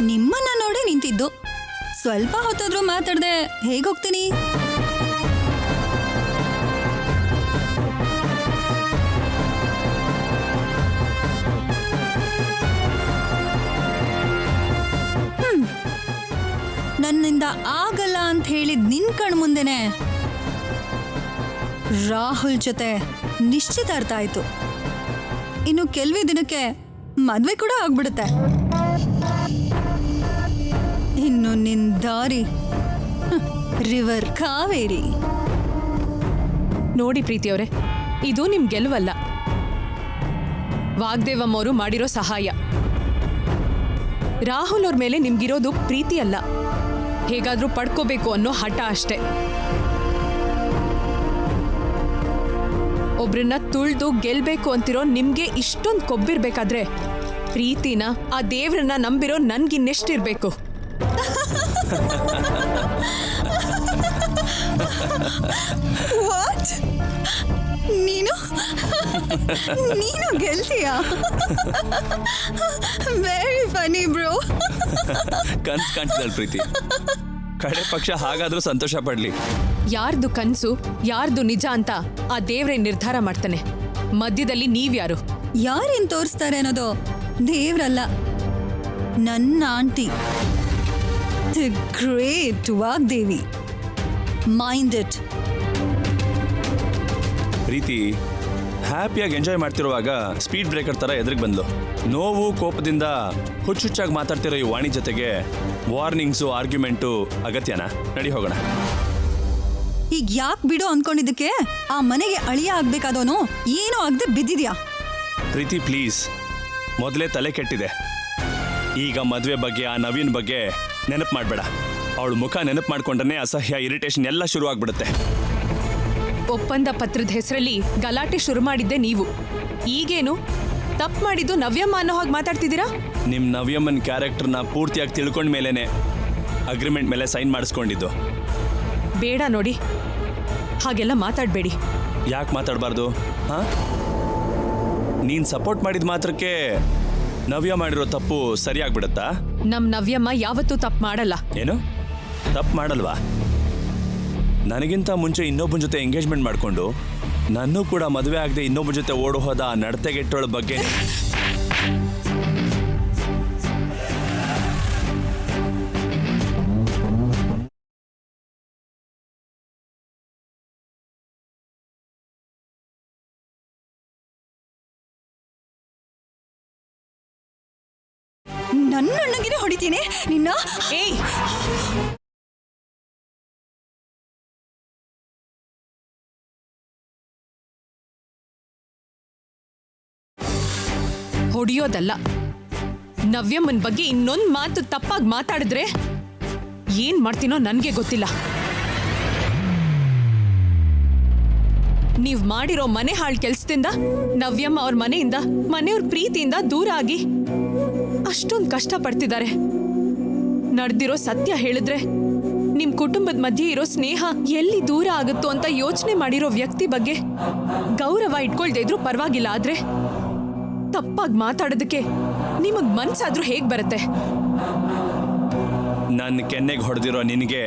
ನಿಮ್ಮನ್ನ ನೋಡಿ ನಿಂತಿದ್ದು, ಸ್ವಲ್ಪ ಹೊತ್ತಾದ್ರೂ ಮಾತಾಡ್ದೆ ಹೇಗೋಗ್ತೀನಿ? ನನ್ನಿಂದ ಆಗಲ್ಲ ಅಂತ ಹೇಳಿದ್ ನಿನ್ ಕಣ್ ಮುಂದೆನೆ ರಾಹುಲ್ ಜೊತೆ ನಿಶ್ಚಿತಾರ್ಥ ಆಯ್ತು. ಇನ್ನು ಕೆಲವೇ ದಿನಕ್ಕೆ ಮದ್ವೆ ಕೂಡ ಆಗ್ಬಿಡುತ್ತೆ. ಇನ್ನು ನಿನ್ ದಾರಿ ರಿವರ್ ಕಾವೇರಿ. ನೋಡಿ ಪ್ರೀತಿಯವರೇ, ಇದು ನಿಮ್ ಗೆಲುವಲ್ಲ, ವಾಗ್ದೇವಮ್ ಅವರು ಮಾಡಿರೋ ಸಹಾಯ. ರಾಹುಲ್ ಅವ್ರ ಮೇಲೆ ನಿಮ್ಗಿರೋದು ಪ್ರೀತಿ ಅಲ್ಲ, ಹೇಗಾದ್ರೂ ಪಡ್ಕೋಬೇಕು ಅನ್ನೋ ಹಠ ಅಷ್ಟೇ. ಒಬ್ರನ್ನ ತುಳ್ದು ಗೆಲ್ಬೇಕು ಅಂತಿರೋ ನಿಮ್ಗೆ ಇಷ್ಟೊಂದು ಕೊಬ್ಬಿರ್ಬೇಕಾದ್ರೆ ಪ್ರೀತಿನ, ಆ ದೇವ್ರನ್ನ ನಂಬಿರೋ ನನ್ಗಿನ್ನೆಷ್ಟಿರ್ಬೇಕು? ವಾಟ್? ನೀನು ಗೆಲ್ತೀಯಾ? Very Ghani bro. ಕನ್ಸ್ ಕಾಣ್ತಿದ್ದಾಳೆ ಪ್ರೀತಿ. ಕಡೆ ಪಕ್ಷ ಹಾಗಾದ್ರೂ ಸಂತೋಷ ಪಡ್ಲಿ. ಯಾರ್ದು ಕನ್ಸು ಯಾರ್ದು ನಿಜ ಅಂತ ಆ ದೇವ್ರೇ ನಿರ್ಧಾರ ಮಾಡ್ತಾನೆ. ಮಧ್ಯದಲ್ಲಿ ನೀವ್ಯಾರು? ಯಾರೇನ್ ತೋರಿಸ್ತಾರೆ ಅನ್ನೋದು ದೇವ್ರಲ್ಲ, ನನ್ನ aunty, the great Vagdevi. Mind it. Preethi ಹ್ಯಾಪಿಯಾಗಿ ಎಂಜಾಯ್ ಮಾಡ್ತಿರುವಾಗ ಸ್ಪೀಡ್ ಬ್ರೇಕರ್ ತರ ಎದುರಿಗೆ ಬಂದ್ಲು. ನೋವು ಕೋಪದಿಂದ ಹುಚ್ಚುಚ್ಚಾಗಿ ಮಾತಾಡ್ತಿರೋ ಈ ವಾಣಿ ಜೊತೆಗೆ ವಾರ್ನಿಂಗ್ಸು ಆರ್ಗ್ಯುಮೆಂಟು ಅಗತ್ಯನಾ? ನಡಿ ಹೋಗೋಣ. ಈಗ ಯಾಕೆ ಬಿಡು ಅನ್ಕೊಂಡಿದ್ದಕ್ಕೆ ಆ ಮನೆಗೆ ಅಳಿಯ ಆಗ್ಬೇಕಾದವನು ಏನೋ ಆಗದೆ ಬಿದ್ದಿದ್ಯಾ? ಪ್ರೀತಿ ಪ್ಲೀಸ್, ಮೊದಲೇ ತಲೆ ಕೆಟ್ಟಿದೆ. ಈಗ ಮದುವೆ ಬಗ್ಗೆ, ಆ ನವೀನ್ ಬಗ್ಗೆ ನೆನಪು ಮಾಡಬೇಡ. ಅವಳು ಮುಖ ನೆನಪು ಮಾಡ್ಕೊಂಡ್ರೆ ಅಸಹ್ಯ, ಇರಿಟೇಷನ್ ಎಲ್ಲ ಶುರು ಆಗ್ಬಿಡುತ್ತೆ. ಒಪ್ಪಂದ ಪತ್ರದ ಹೆಸರಲ್ಲಿ ಗಲಾಟೆ ಶುರು ಮಾಡಿದ್ದೆ ನೀವು. ಈಗೇನು ತಪ್ಪು ಮಾಡಿದ್ದು ನವ್ಯಮ್ಮ ಅನ್ನೋ ಹಾಗೆ ಮಾತಾಡ್ತಿದ್ದೀರಾ? ನಿಮ್ಮ ನವ್ಯಮ್ಮನ ಕ್ಯಾರೆಕ್ಟರ್ನ ಪೂರ್ತಿಯಾಗಿ ತಿಳ್ಕೊಂಡ ಮೇಲೇನೆ ಅಗ್ರಿಮೆಂಟ್ ಮೇಲೆ ಸೈನ್ ಮಾಡಿಸ್ಕೊಂಡಿದ್ದು. ಬೇಡ ನೋಡಿ, ಹಾಗೆಲ್ಲ ಮಾತಾಡಬೇಡಿ. ಯಾಕೆ ಮಾತಾಡಬಾರ್ದು? ಹಾಂ, ನೀನು ಸಪೋರ್ಟ್ ಮಾಡಿದ ಮಾತ್ರಕ್ಕೆ ನವ್ಯ ಮಾಡಿರೋ ತಪ್ಪು ಸರಿಯಾಗ್ಬಿಡುತ್ತಾ? ನಮ್ಮ ನವ್ಯಮ್ಮ ಯಾವತ್ತೂ ತಪ್ಪು ಮಾಡಲ್ಲ. ಏನು ತಪ್ಪು ಮಾಡಲ್ವಾ? ನನಗಿಂತ ಮುಂಚೆ ಇನ್ನೊಬ್ಬನ ಜೊತೆ ಎಂಗೇಜ್ಮೆಂಟ್ ಮಾಡಿಕೊಂಡು ನನ್ನೂ ಕೂಡ ಮದುವೆ ಆಗದೆ ಇನ್ನೊಬ್ಬನ ಜೊತೆ ಓಡು ಹೋದ ಆ ನಡತೆಗೆಟ್ಟೋಳ ಬಗ್ಗೆ ನನ್ನ ಅಣ್ಣಗಿನೇ ಹೊಡಿತೀನಿ ನಿನ್ನ. ಏಯ್, ಹೊಡಿಯೋದಲ್ಲ, ನವ್ಯಮ್ಮನ ಬಗ್ಗೆ ಇನ್ನೊಂದು ಮಾತು ತಪ್ಪಾಗಿ ಮಾತಾಡಿದ್ರೆ ಏನ್ ಮಾಡ್ತೀನೋ ನನ್ಗೆ ಗೊತ್ತಿಲ್ಲ. ನೀವ್ ಮಾಡಿರೋ ಮನೆ ಹಾಳು ಕೆಲ್ಸದಿಂದ ನವ್ಯಮ್ಮ ಅವ್ರ ಮನೆಯಿಂದ, ಮನೆಯವ್ರ ಪ್ರೀತಿಯಿಂದ ದೂರ ಆಗಿ ಅಷ್ಟೊಂದು ಕಷ್ಟ ಪಡ್ತಿದ್ದಾರೆ. ನಡೆದಿರೋ ಸತ್ಯ ಹೇಳಿದ್ರೆ ನಿಮ್ ಕುಟುಂಬದ ಮಧ್ಯೆ ಇರೋ ಸ್ನೇಹ ಎಲ್ಲಿ ದೂರ ಆಗುತ್ತೋ ಅಂತ ಯೋಚನೆ ಮಾಡಿರೋ ವ್ಯಕ್ತಿ ಬಗ್ಗೆ ಗೌರವ ಇಟ್ಕೊಳ್ದೇ ಇದ್ರು ಪರವಾಗಿಲ್ಲ, ಆದ್ರೆ ತಪ್ಪಾಗಿ ಮಾತಾಡೋದಕ್ಕೆ ನಿಮಗ್ ಮನ್ಸಾದ್ರೂ ಹೇಗ್ ಬರುತ್ತೆ? ನನ್ನ ಕೆನ್ನೆಗೆ ಹೊಡೆದಿರೋ ನಿನಗೆ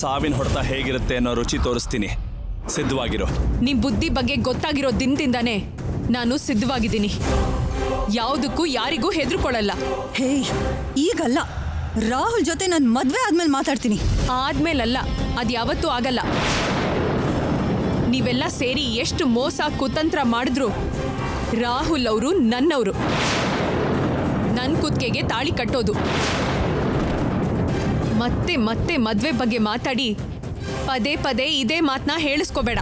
ಸಾವಿನ ಹೊಡೆತ ಹೇಗಿರುತ್ತೆ ಅನ್ನೋ ರುಚಿ ತೋರಿಸ್ತೀನಿ. ಸಿದ್ಧವಾಗಿರೋ. ನಿಮ್ ಬುದ್ಧಿ ಬಗ್ಗೆ ಗೊತ್ತಾಗಿರೋ ದಿನದಿಂದಾನೇ ನಾನು ಸಿದ್ಧವಾಗಿದ್ದೀನಿ. ಯಾವುದಕ್ಕೂ ಯಾರಿಗೂ ಹೆದರ್ಕೊಳ್ಳಲ್ಲ. ಹೇ, ಈಗಲ್ಲ. ರಾಹುಲ್ ಜೊತೆ ನಾನು ಮದ್ವೆ ಆದ್ಮೇಲೆ ಮಾತಾಡ್ತೀನಿ. ಆದ್ಮೇಲಲ್ಲ, ಅದ್ ಯಾವತ್ತೂ ಆಗಲ್ಲ. ನೀವೆಲ್ಲ ಸೇರಿ ಎಷ್ಟು ಮೋಸ ಕುತಂತ್ರ ಮಾಡಿದ್ರು ರಾಹುಲ್ ಅವರು ನನ್ನವರು. ನನ್ ಕುತ್ತಿಗೆಗೆ ತಾಳಿ ಕಟ್ಟೋದು. ಮತ್ತೆ ಮತ್ತೆ ಮದ್ವೆ ಬಗ್ಗೆ ಮಾತಾಡಿ ಪದೇ ಪದೇ ಇದೇ ಮಾತನ್ನ ಹೇಳಿಸ್ಕೋಬೇಡ.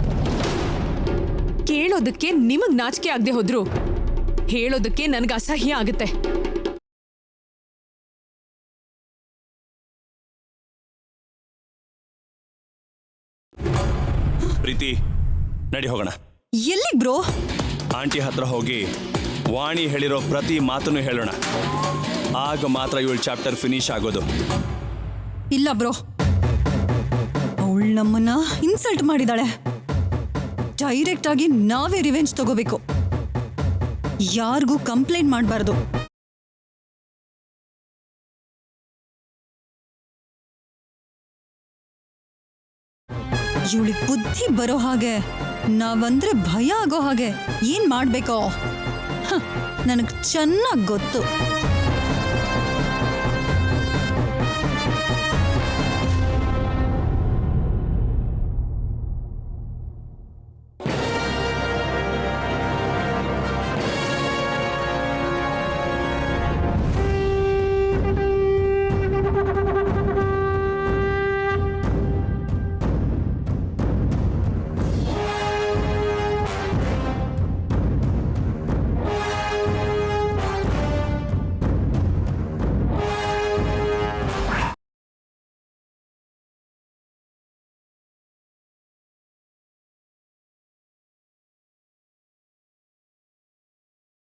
ಕೇಳೋದಕ್ಕೆ ನಿಮಗ್ ನಾಚಿಕೆ ಆಗದೆ ಹೋದ್ರು ಹೇಳೋದಕ್ಕೆ ನನಗೆ ಅಸಹ್ಯ ಆಗುತ್ತೆ. ಪ್ರೀತಿ, ನಡಿ ಹೋಗೋಣ. ಎಲ್ಲಿಗ್ ಬ್ರೋ? ಆಂಟಿ ಹತ್ರ ಹೋಗಿ ವಾಣಿ ಹೇಳಿರೋ ಪ್ರತಿ ಮಾತನ್ನು ಹೇಳೋಣ. ಆಗ ಮಾತ್ರ ಇವಳು ಚಾಪ್ಟರ್ ಫಿನಿಶ್ ಆಗೋದು. ಇಲ್ಲ ಬ್ರೋ, ಅವಳು ನಮ್ಮನ್ನ ಇನ್ಸಲ್ಟ್ ಮಾಡಿದಾಳೆ. ಡೈರೆಕ್ಟ್ ಆಗಿ ನಾವೇ ರಿವೆಂಜ್ ತಗೋಬೇಕು. ಯಾರಿಗೂ ಕಂಪ್ಲೇಂಟ್ ಮಾಡಬಾರ್ದು. ಇವಳಿಗೆ ಬುದ್ಧಿ ಬರೋ ಹಾಗೆ, ನಾವಂದ್ರೆ ಭಯ ಆಗೋ ಹಾಗೆ ಏನ್ ಮಾಡ್ಬೇಕೋ ನನಗ್ ಚೆನ್ನಾಗ್ ಗೊತ್ತು.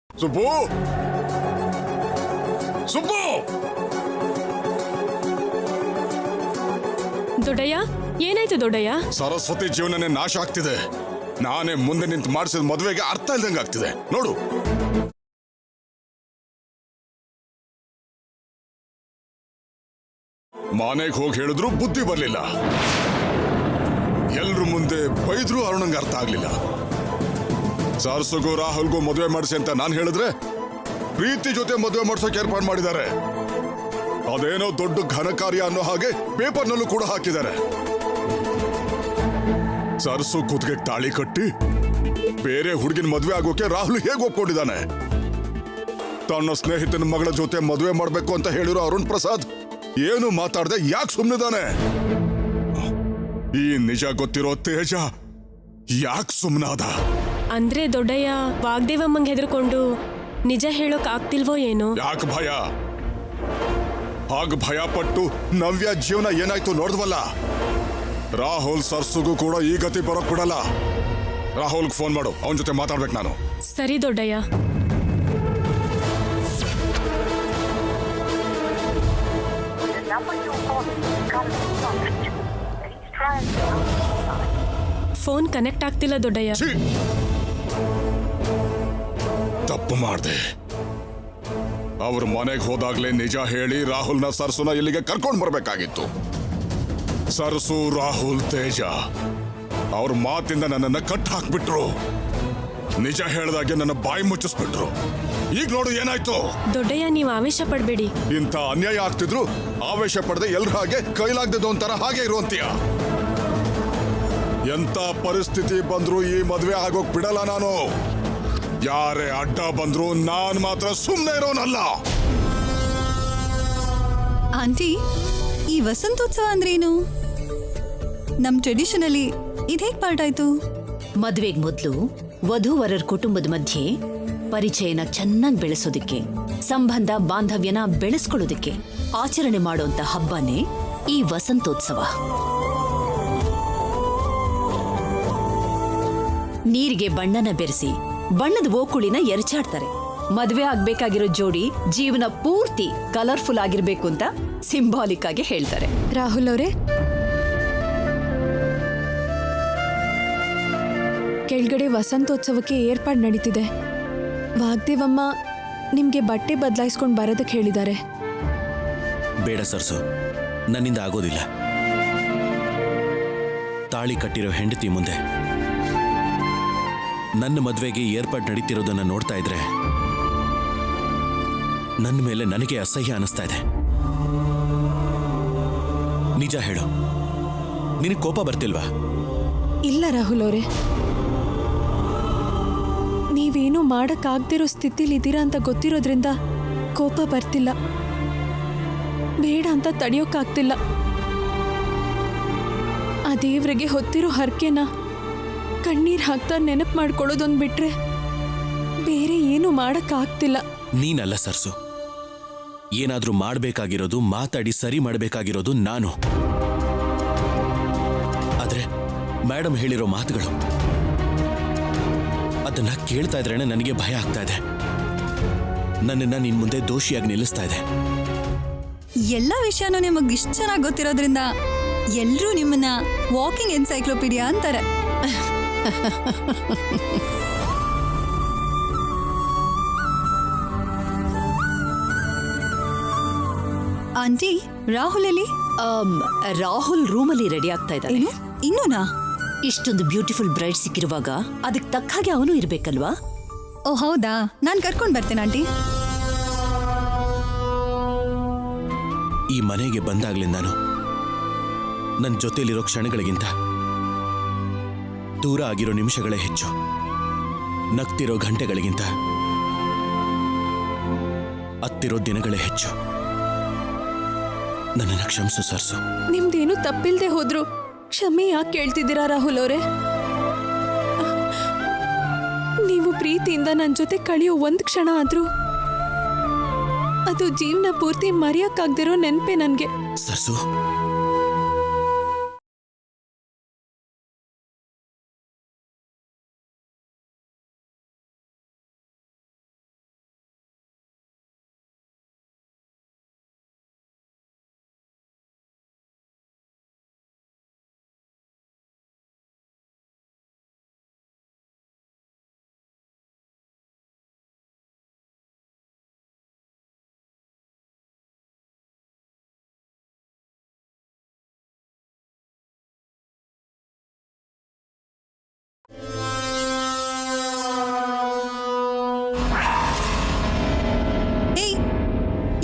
ಸುಬ್ಬು, ಸುಬ್ಬು! ದೊಡ್ಡಯ್ಯ, ಏನಾಯ್ತು ದೊಡ್ಡಯ್ಯ? ಸರಸ್ವತಿ ಜೀವನನೇ ನಾಶ ಆಗ್ತಿದೆ. ನಾನೇ ಮುಂದೆ ನಿಂತು ಮಾಡಿಸಿದ ಮದುವೆಗೆ ಅರ್ಥ ಇಲ್ದಂಗೆ ಆಗ್ತಿದೆ ನೋಡು. ಮನೆಗೆ ಹೋಗಿ ಹೇಳಿದ್ರು ಬುದ್ಧಿ ಬರ್ಲಿಲ್ಲ. ಎಲ್ರು ಮುಂದೆ ಬೈದ್ರು ಅರುಣಂಗೆ ಅರ್ಥ ಆಗ್ಲಿಲ್ಲ. ಸರ್ಸುಗೂ ರಾಹುಲ್ಗೂ ಮದುವೆ ಮಾಡಿಸಿ ಅಂತ ನಾನು ಹೇಳಿದ್ರೆ ಪ್ರೀತಿ ಜೊತೆ ಮದುವೆ ಮಾಡಿಸೋಕೆ ಏರ್ಪಾಡು ಮಾಡಿದ್ದಾರೆ. ಅದೇನೋ ದೊಡ್ಡ ಘನ ಕಾರ್ಯ ಅನ್ನೋ ಹಾಗೆ ಪೇಪರ್ನಲ್ಲೂ ಕೂಡ ಹಾಕಿದ್ದಾರೆ. ಸರ್ಸು ಕುತ್ತಿಗೆ ತಾಳಿ ಕಟ್ಟಿ ಬೇರೆ ಹುಡುಗಿನ ಮದುವೆ ಆಗೋಕೆ ರಾಹುಲ್ ಹೇಗೆ ಒಪ್ಕೊಂಡಿದ್ದಾನೆ? ತನ್ನ ಸ್ನೇಹಿತನ ಮಗಳ ಜೊತೆ ಮದುವೆ ಮಾಡಬೇಕು ಅಂತ ಹೇಳಿರೋ ಅರುಣ್ ಪ್ರಸಾದ್ ಏನು ಮಾತಾಡದೆ ಯಾಕೆ ಸುಮ್ಮನಿದ್ದಾನೆ? ಈ ನಿಜ ಗೊತ್ತಿರೋ ತೇಜ ಯಾಕೆ ಸುಮ್ಮನಾದ? ಅಂದ್ರೆ ದೊಡ್ಡಯ್ಯ, ವಾಗ್ದೇವಮ್ಮಂಗೆ ಹೆದರ್ಕೊಂಡು ನಿಜ ಹೇಳೋಕ್ ಆಗ್ತಿಲ್ವೋ ಏನೋ? ಯಾಕೆ ಭಯ? ಹಾಗ ಭಯ ಪಟ್ಟು ನವ್ಯ ಜೀವನ ಏನಾಯ್ತು ನೋಡ್ದವಲ್ಲ. ರಾಹುಲ್ ಸರ್ಸುಗೂ ಕೂಡ ಈ ಗತಿ ಬರೋಕ್ ಬಿಡಲ್ಲ. ರಾಹುಲ್ಗೆ ಫೋನ್ ಮಾಡು, ಅವನ ಜೊತೆ ಮಾತಾಡ್ಬೇಕು ನಾನು. ಸರಿ ದೊಡ್ಡಯ್ಯ. ಫೋನ್ ಕನೆಕ್ಟ್ ಆಗ್ತಿಲ್ಲ ದೊಡ್ಡಯ್ಯ. ತಪ್ಪು ಮಾಡಿದೆ. ಅವ್ರ ಮನೆಗೆ ಹೋದಾಗ್ಲೇ ನಿಜ ಹೇಳಿ ರಾಹುಲ್ನ ಸರ್ಸುನ ಇಲ್ಲಿಗೆ ಕರ್ಕೊಂಡು ಬರ್ಬೇಕಾಗಿತ್ತು. ಸರ್ಸು, ರಾಹುಲ್, ತೇಜ ಅವ್ರ ಮಾತಿಂದ ನನ್ನನ್ನ ಕಟ್ ಹಾಕ್ಬಿಟ್ರು. ನಿಜ ಹೇಳ್ದಾಗೆ ನನ್ನ ಬಾಯಿ ಮುಚ್ಚಿಸ್ಬಿಟ್ರು. ಈಗ ನೋಡು ಏನಾಯ್ತು. ದೊಡ್ಡಯ್ಯ, ನೀವು ಆವೇಶ ಪಡಬೇಡಿ. ಇಂಥ ಅನ್ಯಾಯ ಆಗ್ತಿದ್ರು ಆವೇಶ ಪಡೆದೆ ಎಲ್ರ ಹಾಗೆ ಕೈಲಾಗ್ದಿದ್ದು ಒಂಥರ ಹಾಗೆ ಇರುವಂತೀಯ. ಎಂತ ಪರಿಸ್ಥಿತಿ ಬಂದ್ರು ಈ ಮದ್ವೆ ಆಗೋಕ್ ಬಿಡಲ್ಲ ನಾನು. ಯಾರೇ ಅಡ್ಡ ಬಂದ್ರು ನಾನ್ ಮಾತ್ರ ಸುಮ್ಮನೆ ಇರೋನಲ್ಲ. ಆಂಟಿ, ಈ ವಸಂತೋತ್ಸವ ಅಂದ್ರೇನು? ನಮ್ ಟ್ರೆಡಿಷನ್ ಅಲ್ಲಿ ಇದೇಗ್ ಪಾರ್ಟ್ ಆಯ್ತು? ಮದ್ವೆಗ್ ಮೊದ್ಲು ವಧುವರರ ಕುಟುಂಬದ ಮಧ್ಯೆ ಪರಿಚಯನ ಚೆನ್ನಾಗಿ ಬೆಳೆಸೋದಿಕ್ಕೆ, ಸಂಬಂಧ ಬಾಂಧವ್ಯನ ಬೆಳೆಸ್ಕೊಳ್ಳೋದಿಕ್ಕೆ ಆಚರಣೆ ಮಾಡುವಂತ ಹಬ್ಬನೇ ಈ ವಸಂತೋತ್ಸವ. ನೀರಿಗೆ ಬಣ್ಣನ ಬೆರೆಸಿ ಬಣ್ಣದ ಓಕುಳಿನ ಎರಚಾಡ್ತಾರೆ. ಮದ್ವೆ ಆಗ್ಬೇಕಾಗಿರೋ ಜೋಡಿ ಜೀವನ ಪೂರ್ತಿ ಕಲರ್ಫುಲ್ ಆಗಿರ್ಬೇಕು ಅಂತ ಸಿಂಬಾಲಿಕ್ ಆಗಿ ಹೇಳ್ತಾರೆ. ರಾಹುಲ್ ಅವರೇ, ಕೆಳಗಡೆ ವಸಂತೋತ್ಸವಕ್ಕೆ ಏರ್ಪಾಡು ನಡೀತಿದೆ. ವಾಗ್ದೇವಮ್ಮ ನಿಮ್ಗೆ ಬಟ್ಟೆ ಬದಲಾಯಿಸ್ಕೊಂಡು ಬರೋದಕ್ಕೆ ಹೇಳಿದ್ದಾರೆ. ಬೇಡ ಸರ್ಸು, ನನ್ನಿಂದ ಆಗೋದಿಲ್ಲ. ತಾಳಿ ಕಟ್ಟಿರೋ ಹೆಂಡತಿ ಮುಂದೆ ನನ್ನ ಮದುವೆಗೆ ಏರ್ಪಾಡು ನಡೀತಿರೋದನ್ನ ನೋಡ್ತಾ ಇದ್ರೆ ನನ್ನ ಮೇಲೆ ನನಗೆ ಅಸಹ್ಯ ಅನಿಸ್ತಾ ಇದೆ. ನಿಜ ಹೇಳು, ನಿನಗೆ ಕೋಪ ಬರ್ತಿಲ್ವಾ? ಇಲ್ಲ ರಾಹುಲ್ ಅವರೇ, ನೀವೇನು ಮಾಡಕ್ಕಾಗ್ದಿರೋ ಸ್ಥಿತಿಲಿದ್ದೀರಾ ಅಂತ ಗೊತ್ತಿರೋದ್ರಿಂದ ಕೋಪ ಬರ್ತಿಲ್ಲ. ಬೇಡ ಅಂತ ತಡೆಯೋಕ್ಕಾಗ್ತಿಲ್ಲ. ಆ ದೇವ್ರಿಗೆ ಹೊತ್ತಿರೋ ಹರಕೆನ ಕಣ್ಣೀರ್ ಹಾಕ್ತಾ ನೆನಪು ಮಾಡ್ಕೊಳ್ಳೋದೊಂದು ಬಿಟ್ರೆ ಬೇರೆ ಏನು ಮಾಡಕ್ಕಾಗ್ತಿಲ್ಲ. ನೀನಲ್ಲ ಸರ್ಸು, ಏನಾದ್ರೂ ಮಾಡಬೇಕಾಗಿರೋದು, ಮಾತಾಡಿ ಸರಿ ಮಾಡಬೇಕಾಗಿರೋದು ನಾನು. ಆದ್ರೆ ಮೇಡಮ್ ಹೇಳಿರೋ ಮಾತುಗಳು, ಅದನ್ನ ಕೇಳ್ತಾ ಇದ್ರೇನೆ ನನಗೆ ಭಯ ಆಗ್ತಾ ಇದೆ. ನನ್ನನ್ನ ನಿನ್ ಮುಂದೆ ದೋಷಿಯಾಗಿ ನಿಲ್ಲಿಸ್ತಾ ಇದೆ. ಎಲ್ಲ ವಿಷಯನೂ ನಿಮಗೆ ಇಷ್ಟು ಚೆನ್ನಾಗಿ ಗೊತ್ತಿರೋದ್ರಿಂದ ಎಲ್ಲರೂ ನಿಮ್ಮನ್ನ ವಾಕಿಂಗ್ ಎನ್ಸೈಕ್ಲೋಪೀಡಿಯಾ ಅಂತಾರೆ. ಆಂಟಿ, ರಾಹುಲ್ ಎಲ್ಲಿ? ರಾಹುಲ್ ರೂಮಲ್ಲಿ ರೆಡಿ ಆಗ್ತಾ ಇದ್ದಾನೆ. ಇನ್ನೂನಾ? ಇಷ್ಟೊಂದು ಬ್ಯೂಟಿಫುಲ್ ಬ್ರೈಡ್ ಸಿಕ್ಕಿರುವಾಗ ಅದಕ್ಕೆ ತಕ್ಕ ಹಾಗೆ ಅವನು ಇರ್ಬೇಕಲ್ವಾ? ಓ ಹೌದಾ, ನಾನು ಕರ್ಕೊಂಡು ಬರ್ತೇನೆ ಆಂಟಿ. ಈ ಮನೆಗೆ ಬಂದಾಗ್ಲಿಂದಾನು ನನ್ನ ಜೊತೆಲಿರೋ ಕ್ಷಣಗಳಿಗಿಂತ ದೂರ ಆಗಿರೋ ನಿಮಿಷಗಳೇ ಹೆಚ್ಚು. ನಗ್ತಿರೋ ಗಂಟೆಗಳಿಗಿಂತ ಅತ್ತಿರೋ ದಿನಗಳೇ ಹೆಚ್ಚು. ನನ್ನನ್ನು ಕ್ಷಮಿಸು ಸರ್ಸು. ನಿಮ್ದೇನು ತಪ್ಪಿಲ್ದೆ ಹೋದ್ರು ಕ್ಷಮೆ ಯಾಕೆ ಕೇಳ್ತಿದ್ದೀರಾ ರಾಹುಲ್ ಅವರೇ? ನೀವು ಪ್ರೀತಿಯಿಂದ ನನ್ನ ಜೊತೆ ಕಳೆಯೋ ಒಂದು ಕ್ಷಣ ಆದ್ರೂ ಅದು ಜೀವನ ಪೂರ್ತಿ ಮರೆಯಕ್ಕಾಗ್ದಿರೋ ನೆನಪೆ ನನ್ಗೆ. ಸರ್ಸು,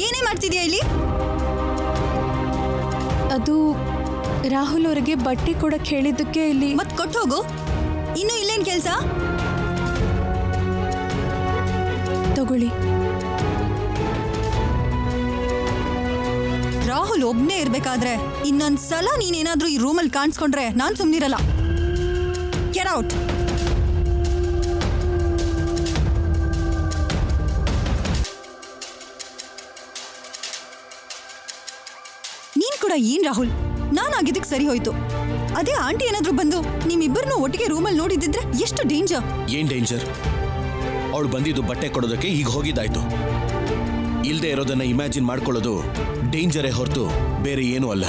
ಏನೇ ಮಾಡ್ತಿದ್ಯಾ ಇಲ್ಲಿ? ಅದು ರಾಹುಲ್ ಅವರಿಗೆ ಬಟ್ಟೆ ಕೊಡಕ್ ಹೇಳಿದ್ದಕ್ಕೆ ಇಲ್ಲಿ. ಮತ್ ಕೊಟ್ಟು ಹೋಗು. ಇನ್ನು ಇಲ್ಲೇನ್ ಕೆಲ್ಸ? ತಗೊಳ್ಳಿ. ರಾಹುಲ್ ಒಬ್ನೇ ಇರ್ಬೇಕಾದ್ರೆ ಇನ್ನೊಂದ್ಸಲ ನೀನೇನಾದ್ರೂ ಈ ರೂಮಲ್ಲಿ ಕಾಣಿಸ್ಕೊಂಡ್ರೆ ನಾನ್ ಸುಮ್ನಿರಲ್ಲ. Get out. ನೀನ್ ಕೂಡ ಏನ್ ರಾಹುಲ್? ನಾನಾಗಿದ್ದಕ್ಕೆ ಸರಿ ಹೋಯ್ತು. ಅದೇ ಆಂಟಿ ಏನಾದ್ರೂ ಬಂದು ನಿಮ್ಮಿಬ್ಬರನ್ನು ಒಟ್ಟಿಗೆ ರೂಮಲ್ಲಿ ನೋಡಿದ್ರೆ ಎಷ್ಟು ಡೇಂಜರ್. ಏನ್ ಡೇಂಜರ್? ಅವಳು ಬಂದಿದ್ದು ಬಟ್ಟೆ ಕೊಡೋದಕ್ಕೆ ಈಗ ಹೋಗಿದ್ದಾಯ್ತು. ಇಲ್ದೇ ಇರೋದನ್ನ ಇಮ್ಯಾಜಿನ್ ಮಾಡ್ಕೊಳ್ಳೋದು ಡೇಂಜರೇ ಹೊರತು ಬೇರೆ ಏನೂ ಅಲ್ಲ.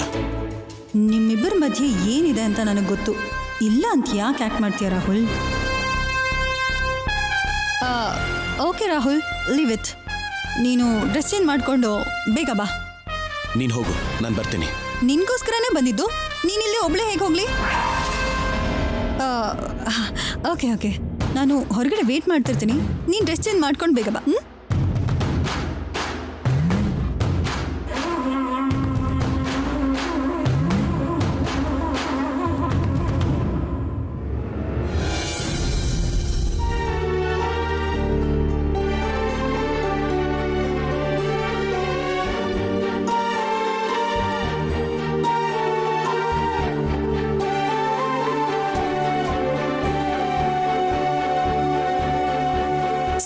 ನಿಮ್ಮಿಬ್ಬರ ಮಧ್ಯೆ ಏನಿದೆ ಅಂತ ನನಗೆ ಗೊತ್ತು. ಇಲ್ಲ ಅಂತ ಯಾಕೆ ಆ್ಯಕ್ಟ್ ಮಾಡ್ತೀಯ Rahul? Okay Rahul, leave it. ನೀನು ಡ್ರೆಸ್ ಚೇಂಜ್ ಮಾಡಿಕೊಂಡು ಬೇಗ ಬಾ. ನೀನು ಹೋಗು, ನಾನು ಬರ್ತೀನಿ. ನಿನ್ಗೋಸ್ಕರನೇ ಬಂದಿದ್ದು, ನೀನಿಲ್ಲೇ ಒಬ್ಳೆ ಹೇಗೆ ಹೋಗ್ಲಿ? ಓಕೆ ಓಕೆ, ನಾನು ಹೊರಗಡೆ ವೇಟ್ ಮಾಡ್ತಿರ್ತೀನಿ. ನೀನು ಡ್ರೆಸ್ ಚೇಂಜ್ ಮಾಡ್ಕೊಂಡು ಬೇಗ ಬಾ.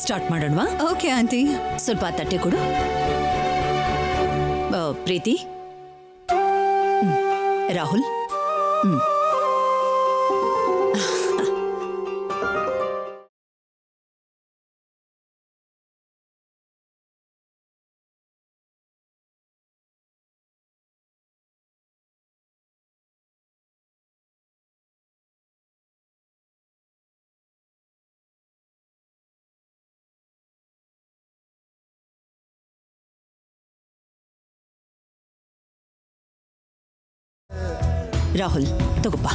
ಸ್ಟಾರ್ಟ್ ಮಾಡೋಣವಾ? Okay aunty. ಸ್ವಲ್ಪ ತಟ್ಟೆ ಕೊಡು. ಪ್ರೀತಿ, ರಾಹುಲ್, ರಾಹುಲ್ ತಗೋಪ್ಪ.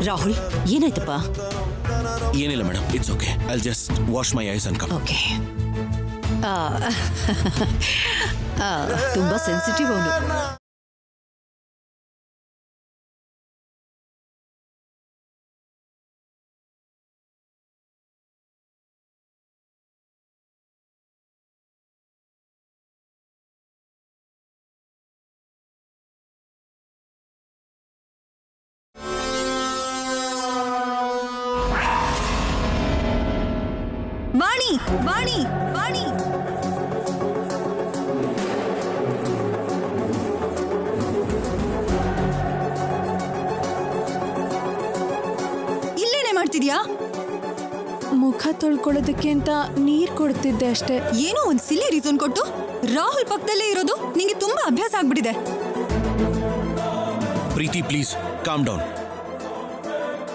ರಾಹುಲ್, ಏನಾಯ್ತಪ್ಪ? ಏನಿಲ್ಲ madam, it's okay. I'll just wash my ice and come. Okay. ತುಂಬಾ ಸೆನ್ಸಿಟಿವ್ ಅವನು. ವಾಣಿ, ವಾಣಿ, ವಾಣಿ. ಇಲ್ಲೇನೆ ಮಾಡ್ತಿದ್ಯಾ? ಮುಖ ತೊಳ್ಕೊಳ್ಳೋದಕ್ಕೆ ಅಂತ ನೀರ್ ಕೊಡ್ತಿದ್ದೆ ಅಷ್ಟೇ. ಏನೋ ಒಂದ್ ಸಿಲ್ಲಿ ರೀಸನ್ ಕೊಟ್ಟು ರಾಹುಲ್ ಪಕ್ಕದಲ್ಲೇ ಇರೋದು ನಿಂಗೆ ತುಂಬಾ ಅಭ್ಯಾಸ ಆಗ್ಬಿಟ್ಟಿದೆ. ಪ್ರೀತಿ, ಪ್ಲೀಸ್ ಕಾಮ್ ಡೌನ್.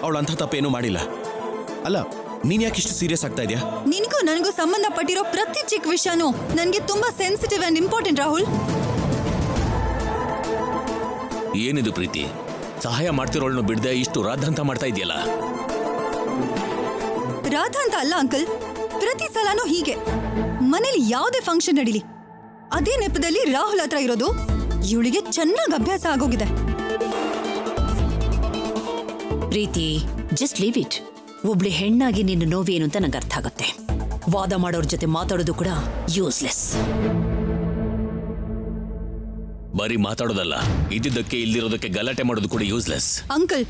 ಅವಳು ಅಂಥ ತಪ್ಪೇನೂ ಮಾಡಿಲ್ಲ. ಅಲ್ಲ, ನೀನ್ ಯಾಕೆ ಇಷ್ಟು ಸೀರಿಯಸ್ ಆಗ್ತಾ ಇದೆಯಾ? ನಿನಗೂ ನನಗೂ ಸಂಬಂಧಪಟ್ಟಿರೋ ಪ್ರತಿ ಚಿಕ್ಕ ವಿಷಯನೂ ನನಗೆ ತುಂಬಾ ಸೆನ್ಸಿಟಿವ್ ಅಂಡ್ ಇಂಪಾರ್ಟೆಂಟ್ ರಾಹುಲ್. ಏನಿದು ಪ್ರೀತಿ? ಸಹಾಯ ಮಾಡ್ತಿರೋಳನ್ನು ಬಿಡದೆ ಇಷ್ಟು ರಾಧಾಂತ ಮಾಡ್ತಾ ಇದೆಯಲ್ಲ? ರಾಧ ಅಂತ ಅಲ್ಲ ಅಂಕಲ್, ಪ್ರತಿ ಸಲನೂ ಹೀಗೆ. ಮನೇಲಿ ಯಾವುದೇ ಫಂಕ್ಷನ್ ನಡೀಲಿ, ಅದೇ ನೆಪದಲ್ಲಿ ರಾಹುಲ್ ಹತ್ರ ಇರೋದು ಇವಳಿಗೆ ಚೆನ್ನಾಗಿ ಅಭ್ಯಾಸ ಆಗೋಗಿದೆ. ಪ್ರೀತಿ, ಜಸ್ಟ್ ಲೀವ್ ಇಟ್. ಒಬ್ಳಿ ಹೆಣ್ಣಾಗಿ ನಿನ್ನ ನೋವೇನು ಅಂತ ನಂಗೆ ಅರ್ಥ ಆಗುತ್ತೆ. ವಾದ ಮಾಡೋರ್ ಜೊತೆ ಮಾತಾಡೋದು ಕೂಡ ಯೂಸ್ಲೆಸ್. ಬರೀ ಮಾತಾಡೋದಲ್ಲ, ಇದ್ದಿದ್ದಕ್ಕೆ ಇಲ್ದಿರೋದಕ್ಕೆ ಗಲಾಟೆ ಮಾಡೋದು ಕೂಡ ಯೂಸ್ಲೆಸ್. ಅಂಕಲ್,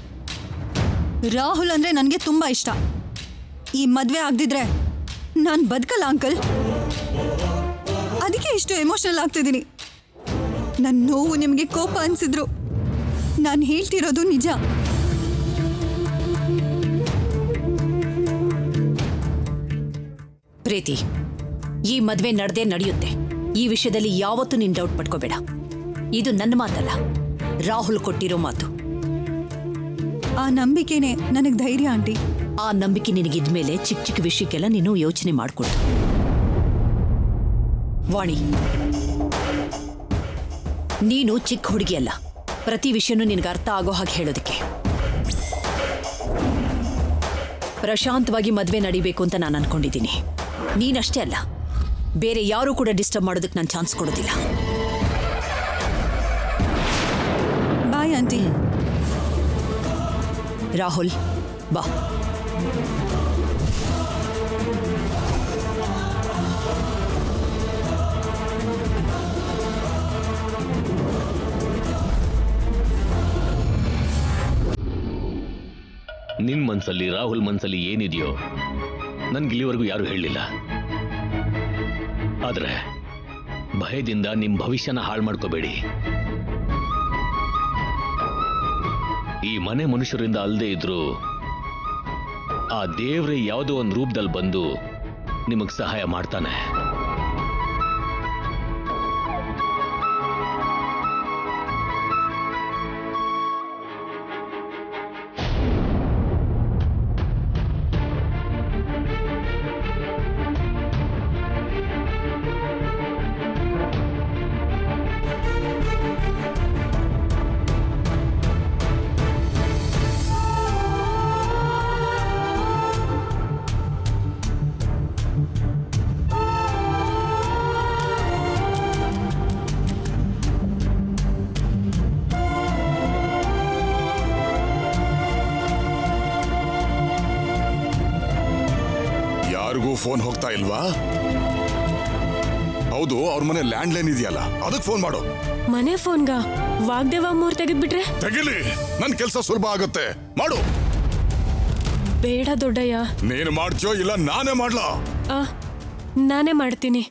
ರಾಹುಲ್ ಅಂದ್ರೆ ನನಗೆ ತುಂಬಾ ಇಷ್ಟ. ಈ ಮದ್ವೆ ಆಗದಿದ್ರೆ ನಾನು ಬದುಕಲ್ಲ ಅಂಕಲ್. ಅದಕ್ಕೆ ಇಷ್ಟು ಎಮೋಷನಲ್ ಆಗ್ತಿದ್ದೀನಿ. ನನ್ನ ನೋವು ನಿಮಗೆ ಕೋಪ ಅನ್ಸಿದ್ರು ನಾನು ಹೇಳ್ತಿರೋದು ನಿಜ. ಪ್ರೀತಿ, ಈ ಮದ್ವೆ ನಡೆದೇ ನಡೆಯುತ್ತೆ. ಈ ವಿಷಯದಲ್ಲಿ ಯಾವತ್ತೂ ನೀನ್ ಡೌಟ್ ಪಡ್ಕೋಬೇಡ. ಇದು ನನ್ನ ಮಾತಲ್ಲ, ರಾಹುಲ್ ಕೊಟ್ಟಿರೋ ಮಾತು. ಆ ನಂಬಿಕೆನೇ ನನಗೆ ಧೈರ್ಯ ಆಂಟಿ. ಆ ನಂಬಿಕೆ ನಿನಗಿದ್ಮೇಲೆ ಚಿಕ್ಕ ಚಿಕ್ಕ ವಿಷಯಕ್ಕೆಲ್ಲ ನೀನು ಯೋಚನೆ ಮಾಡ್ಕೊಳ್ತು. ವಾಣಿ, ನೀನು ಚಿಕ್ಕ ಹುಡುಗಿ ಅಲ್ಲ. ಪ್ರತಿ ವಿಷಯನೂ ನಿನಗೆ ಅರ್ಥ ಆಗೋ ಹಾಗೆ ಹೇಳೋದಕ್ಕೆ. ಪ್ರಶಾಂತವಾಗಿ ಮದುವೆ ನಡಿಬೇಕು ಅಂತ ನಾನು ಅನ್ಕೊಂಡಿದ್ದೀನಿ. ನೀನಷ್ಟೇ ಅಲ್ಲ, ಬೇರೆ ಯಾರೂ ಕೂಡ ಡಿಸ್ಟರ್ಬ್ ಮಾಡೋದಕ್ಕೆ ನಾನು ಚಾನ್ಸ್ ಕೊಡೋದಿಲ್ಲ. Bye aunty. ರಾಹುಲ್, ಬಾ. ನಿನ್ ಮನ್ಸಲ್ಲಿ ರಾಹುಲ್ ಮನ್ಸಲ್ಲಿ ಏನಿದೆಯೋ ನನ್ಗಿಲ್ಲಿವರೆಗೂ ಯಾರು ಹೇಳಲಿಲ್ಲ. ಆದ್ರೆ ಭಯದಿಂದ ನಿಮ್ ಭವಿಷ್ಯನ ಹಾಳು ಮಾಡ್ಕೋಬೇಡಿ. ಈ ಮನೆ ಮನುಷ್ಯರಿಂದ ಅಲ್ಲದೆ ಇದ್ರು ಆ ದೇವ್ರೆ ಯಾವುದೋ ಒಂದು ರೂಪದಲ್ಲಿ ಬಂದು ನಿಮಗ್ ಸಹಾಯ ಮಾಡ್ತಾನೆ. ಫೋನ್ ಹೋಗ್ತಾ ಇಲ್ವಾ? ಹೌದು, ಅವ್ರ ಮನೆ ಲ್ಯಾಂಡ್ ಲೈನ್ ಇದೆಯಲ್ಲ, ಅದಕ್ಕೆ ಫೋನ್ ಮಾಡು. ಮನೆ ಫೋನ್ಗ ವಾಗ್ದೇವ ಮೂರ್ ತೆಗೆದ್ಬಿಟ್ರೆ? ತೆಗಿಲಿ, ನನ್ ಕೆಲಸ ಸುಲಭ ಆಗುತ್ತೆ. ಮಾಡು. ಬೇಡ ದೊಡ್ಡಯ್ಯ. ನೀನು ಮಾಡ್ತೀಯೋ ಇಲ್ಲ ನಾನೇ ಮಾಡ್ಲಾ? ನಾನೇ ಮಾಡ್ತೀನಿ.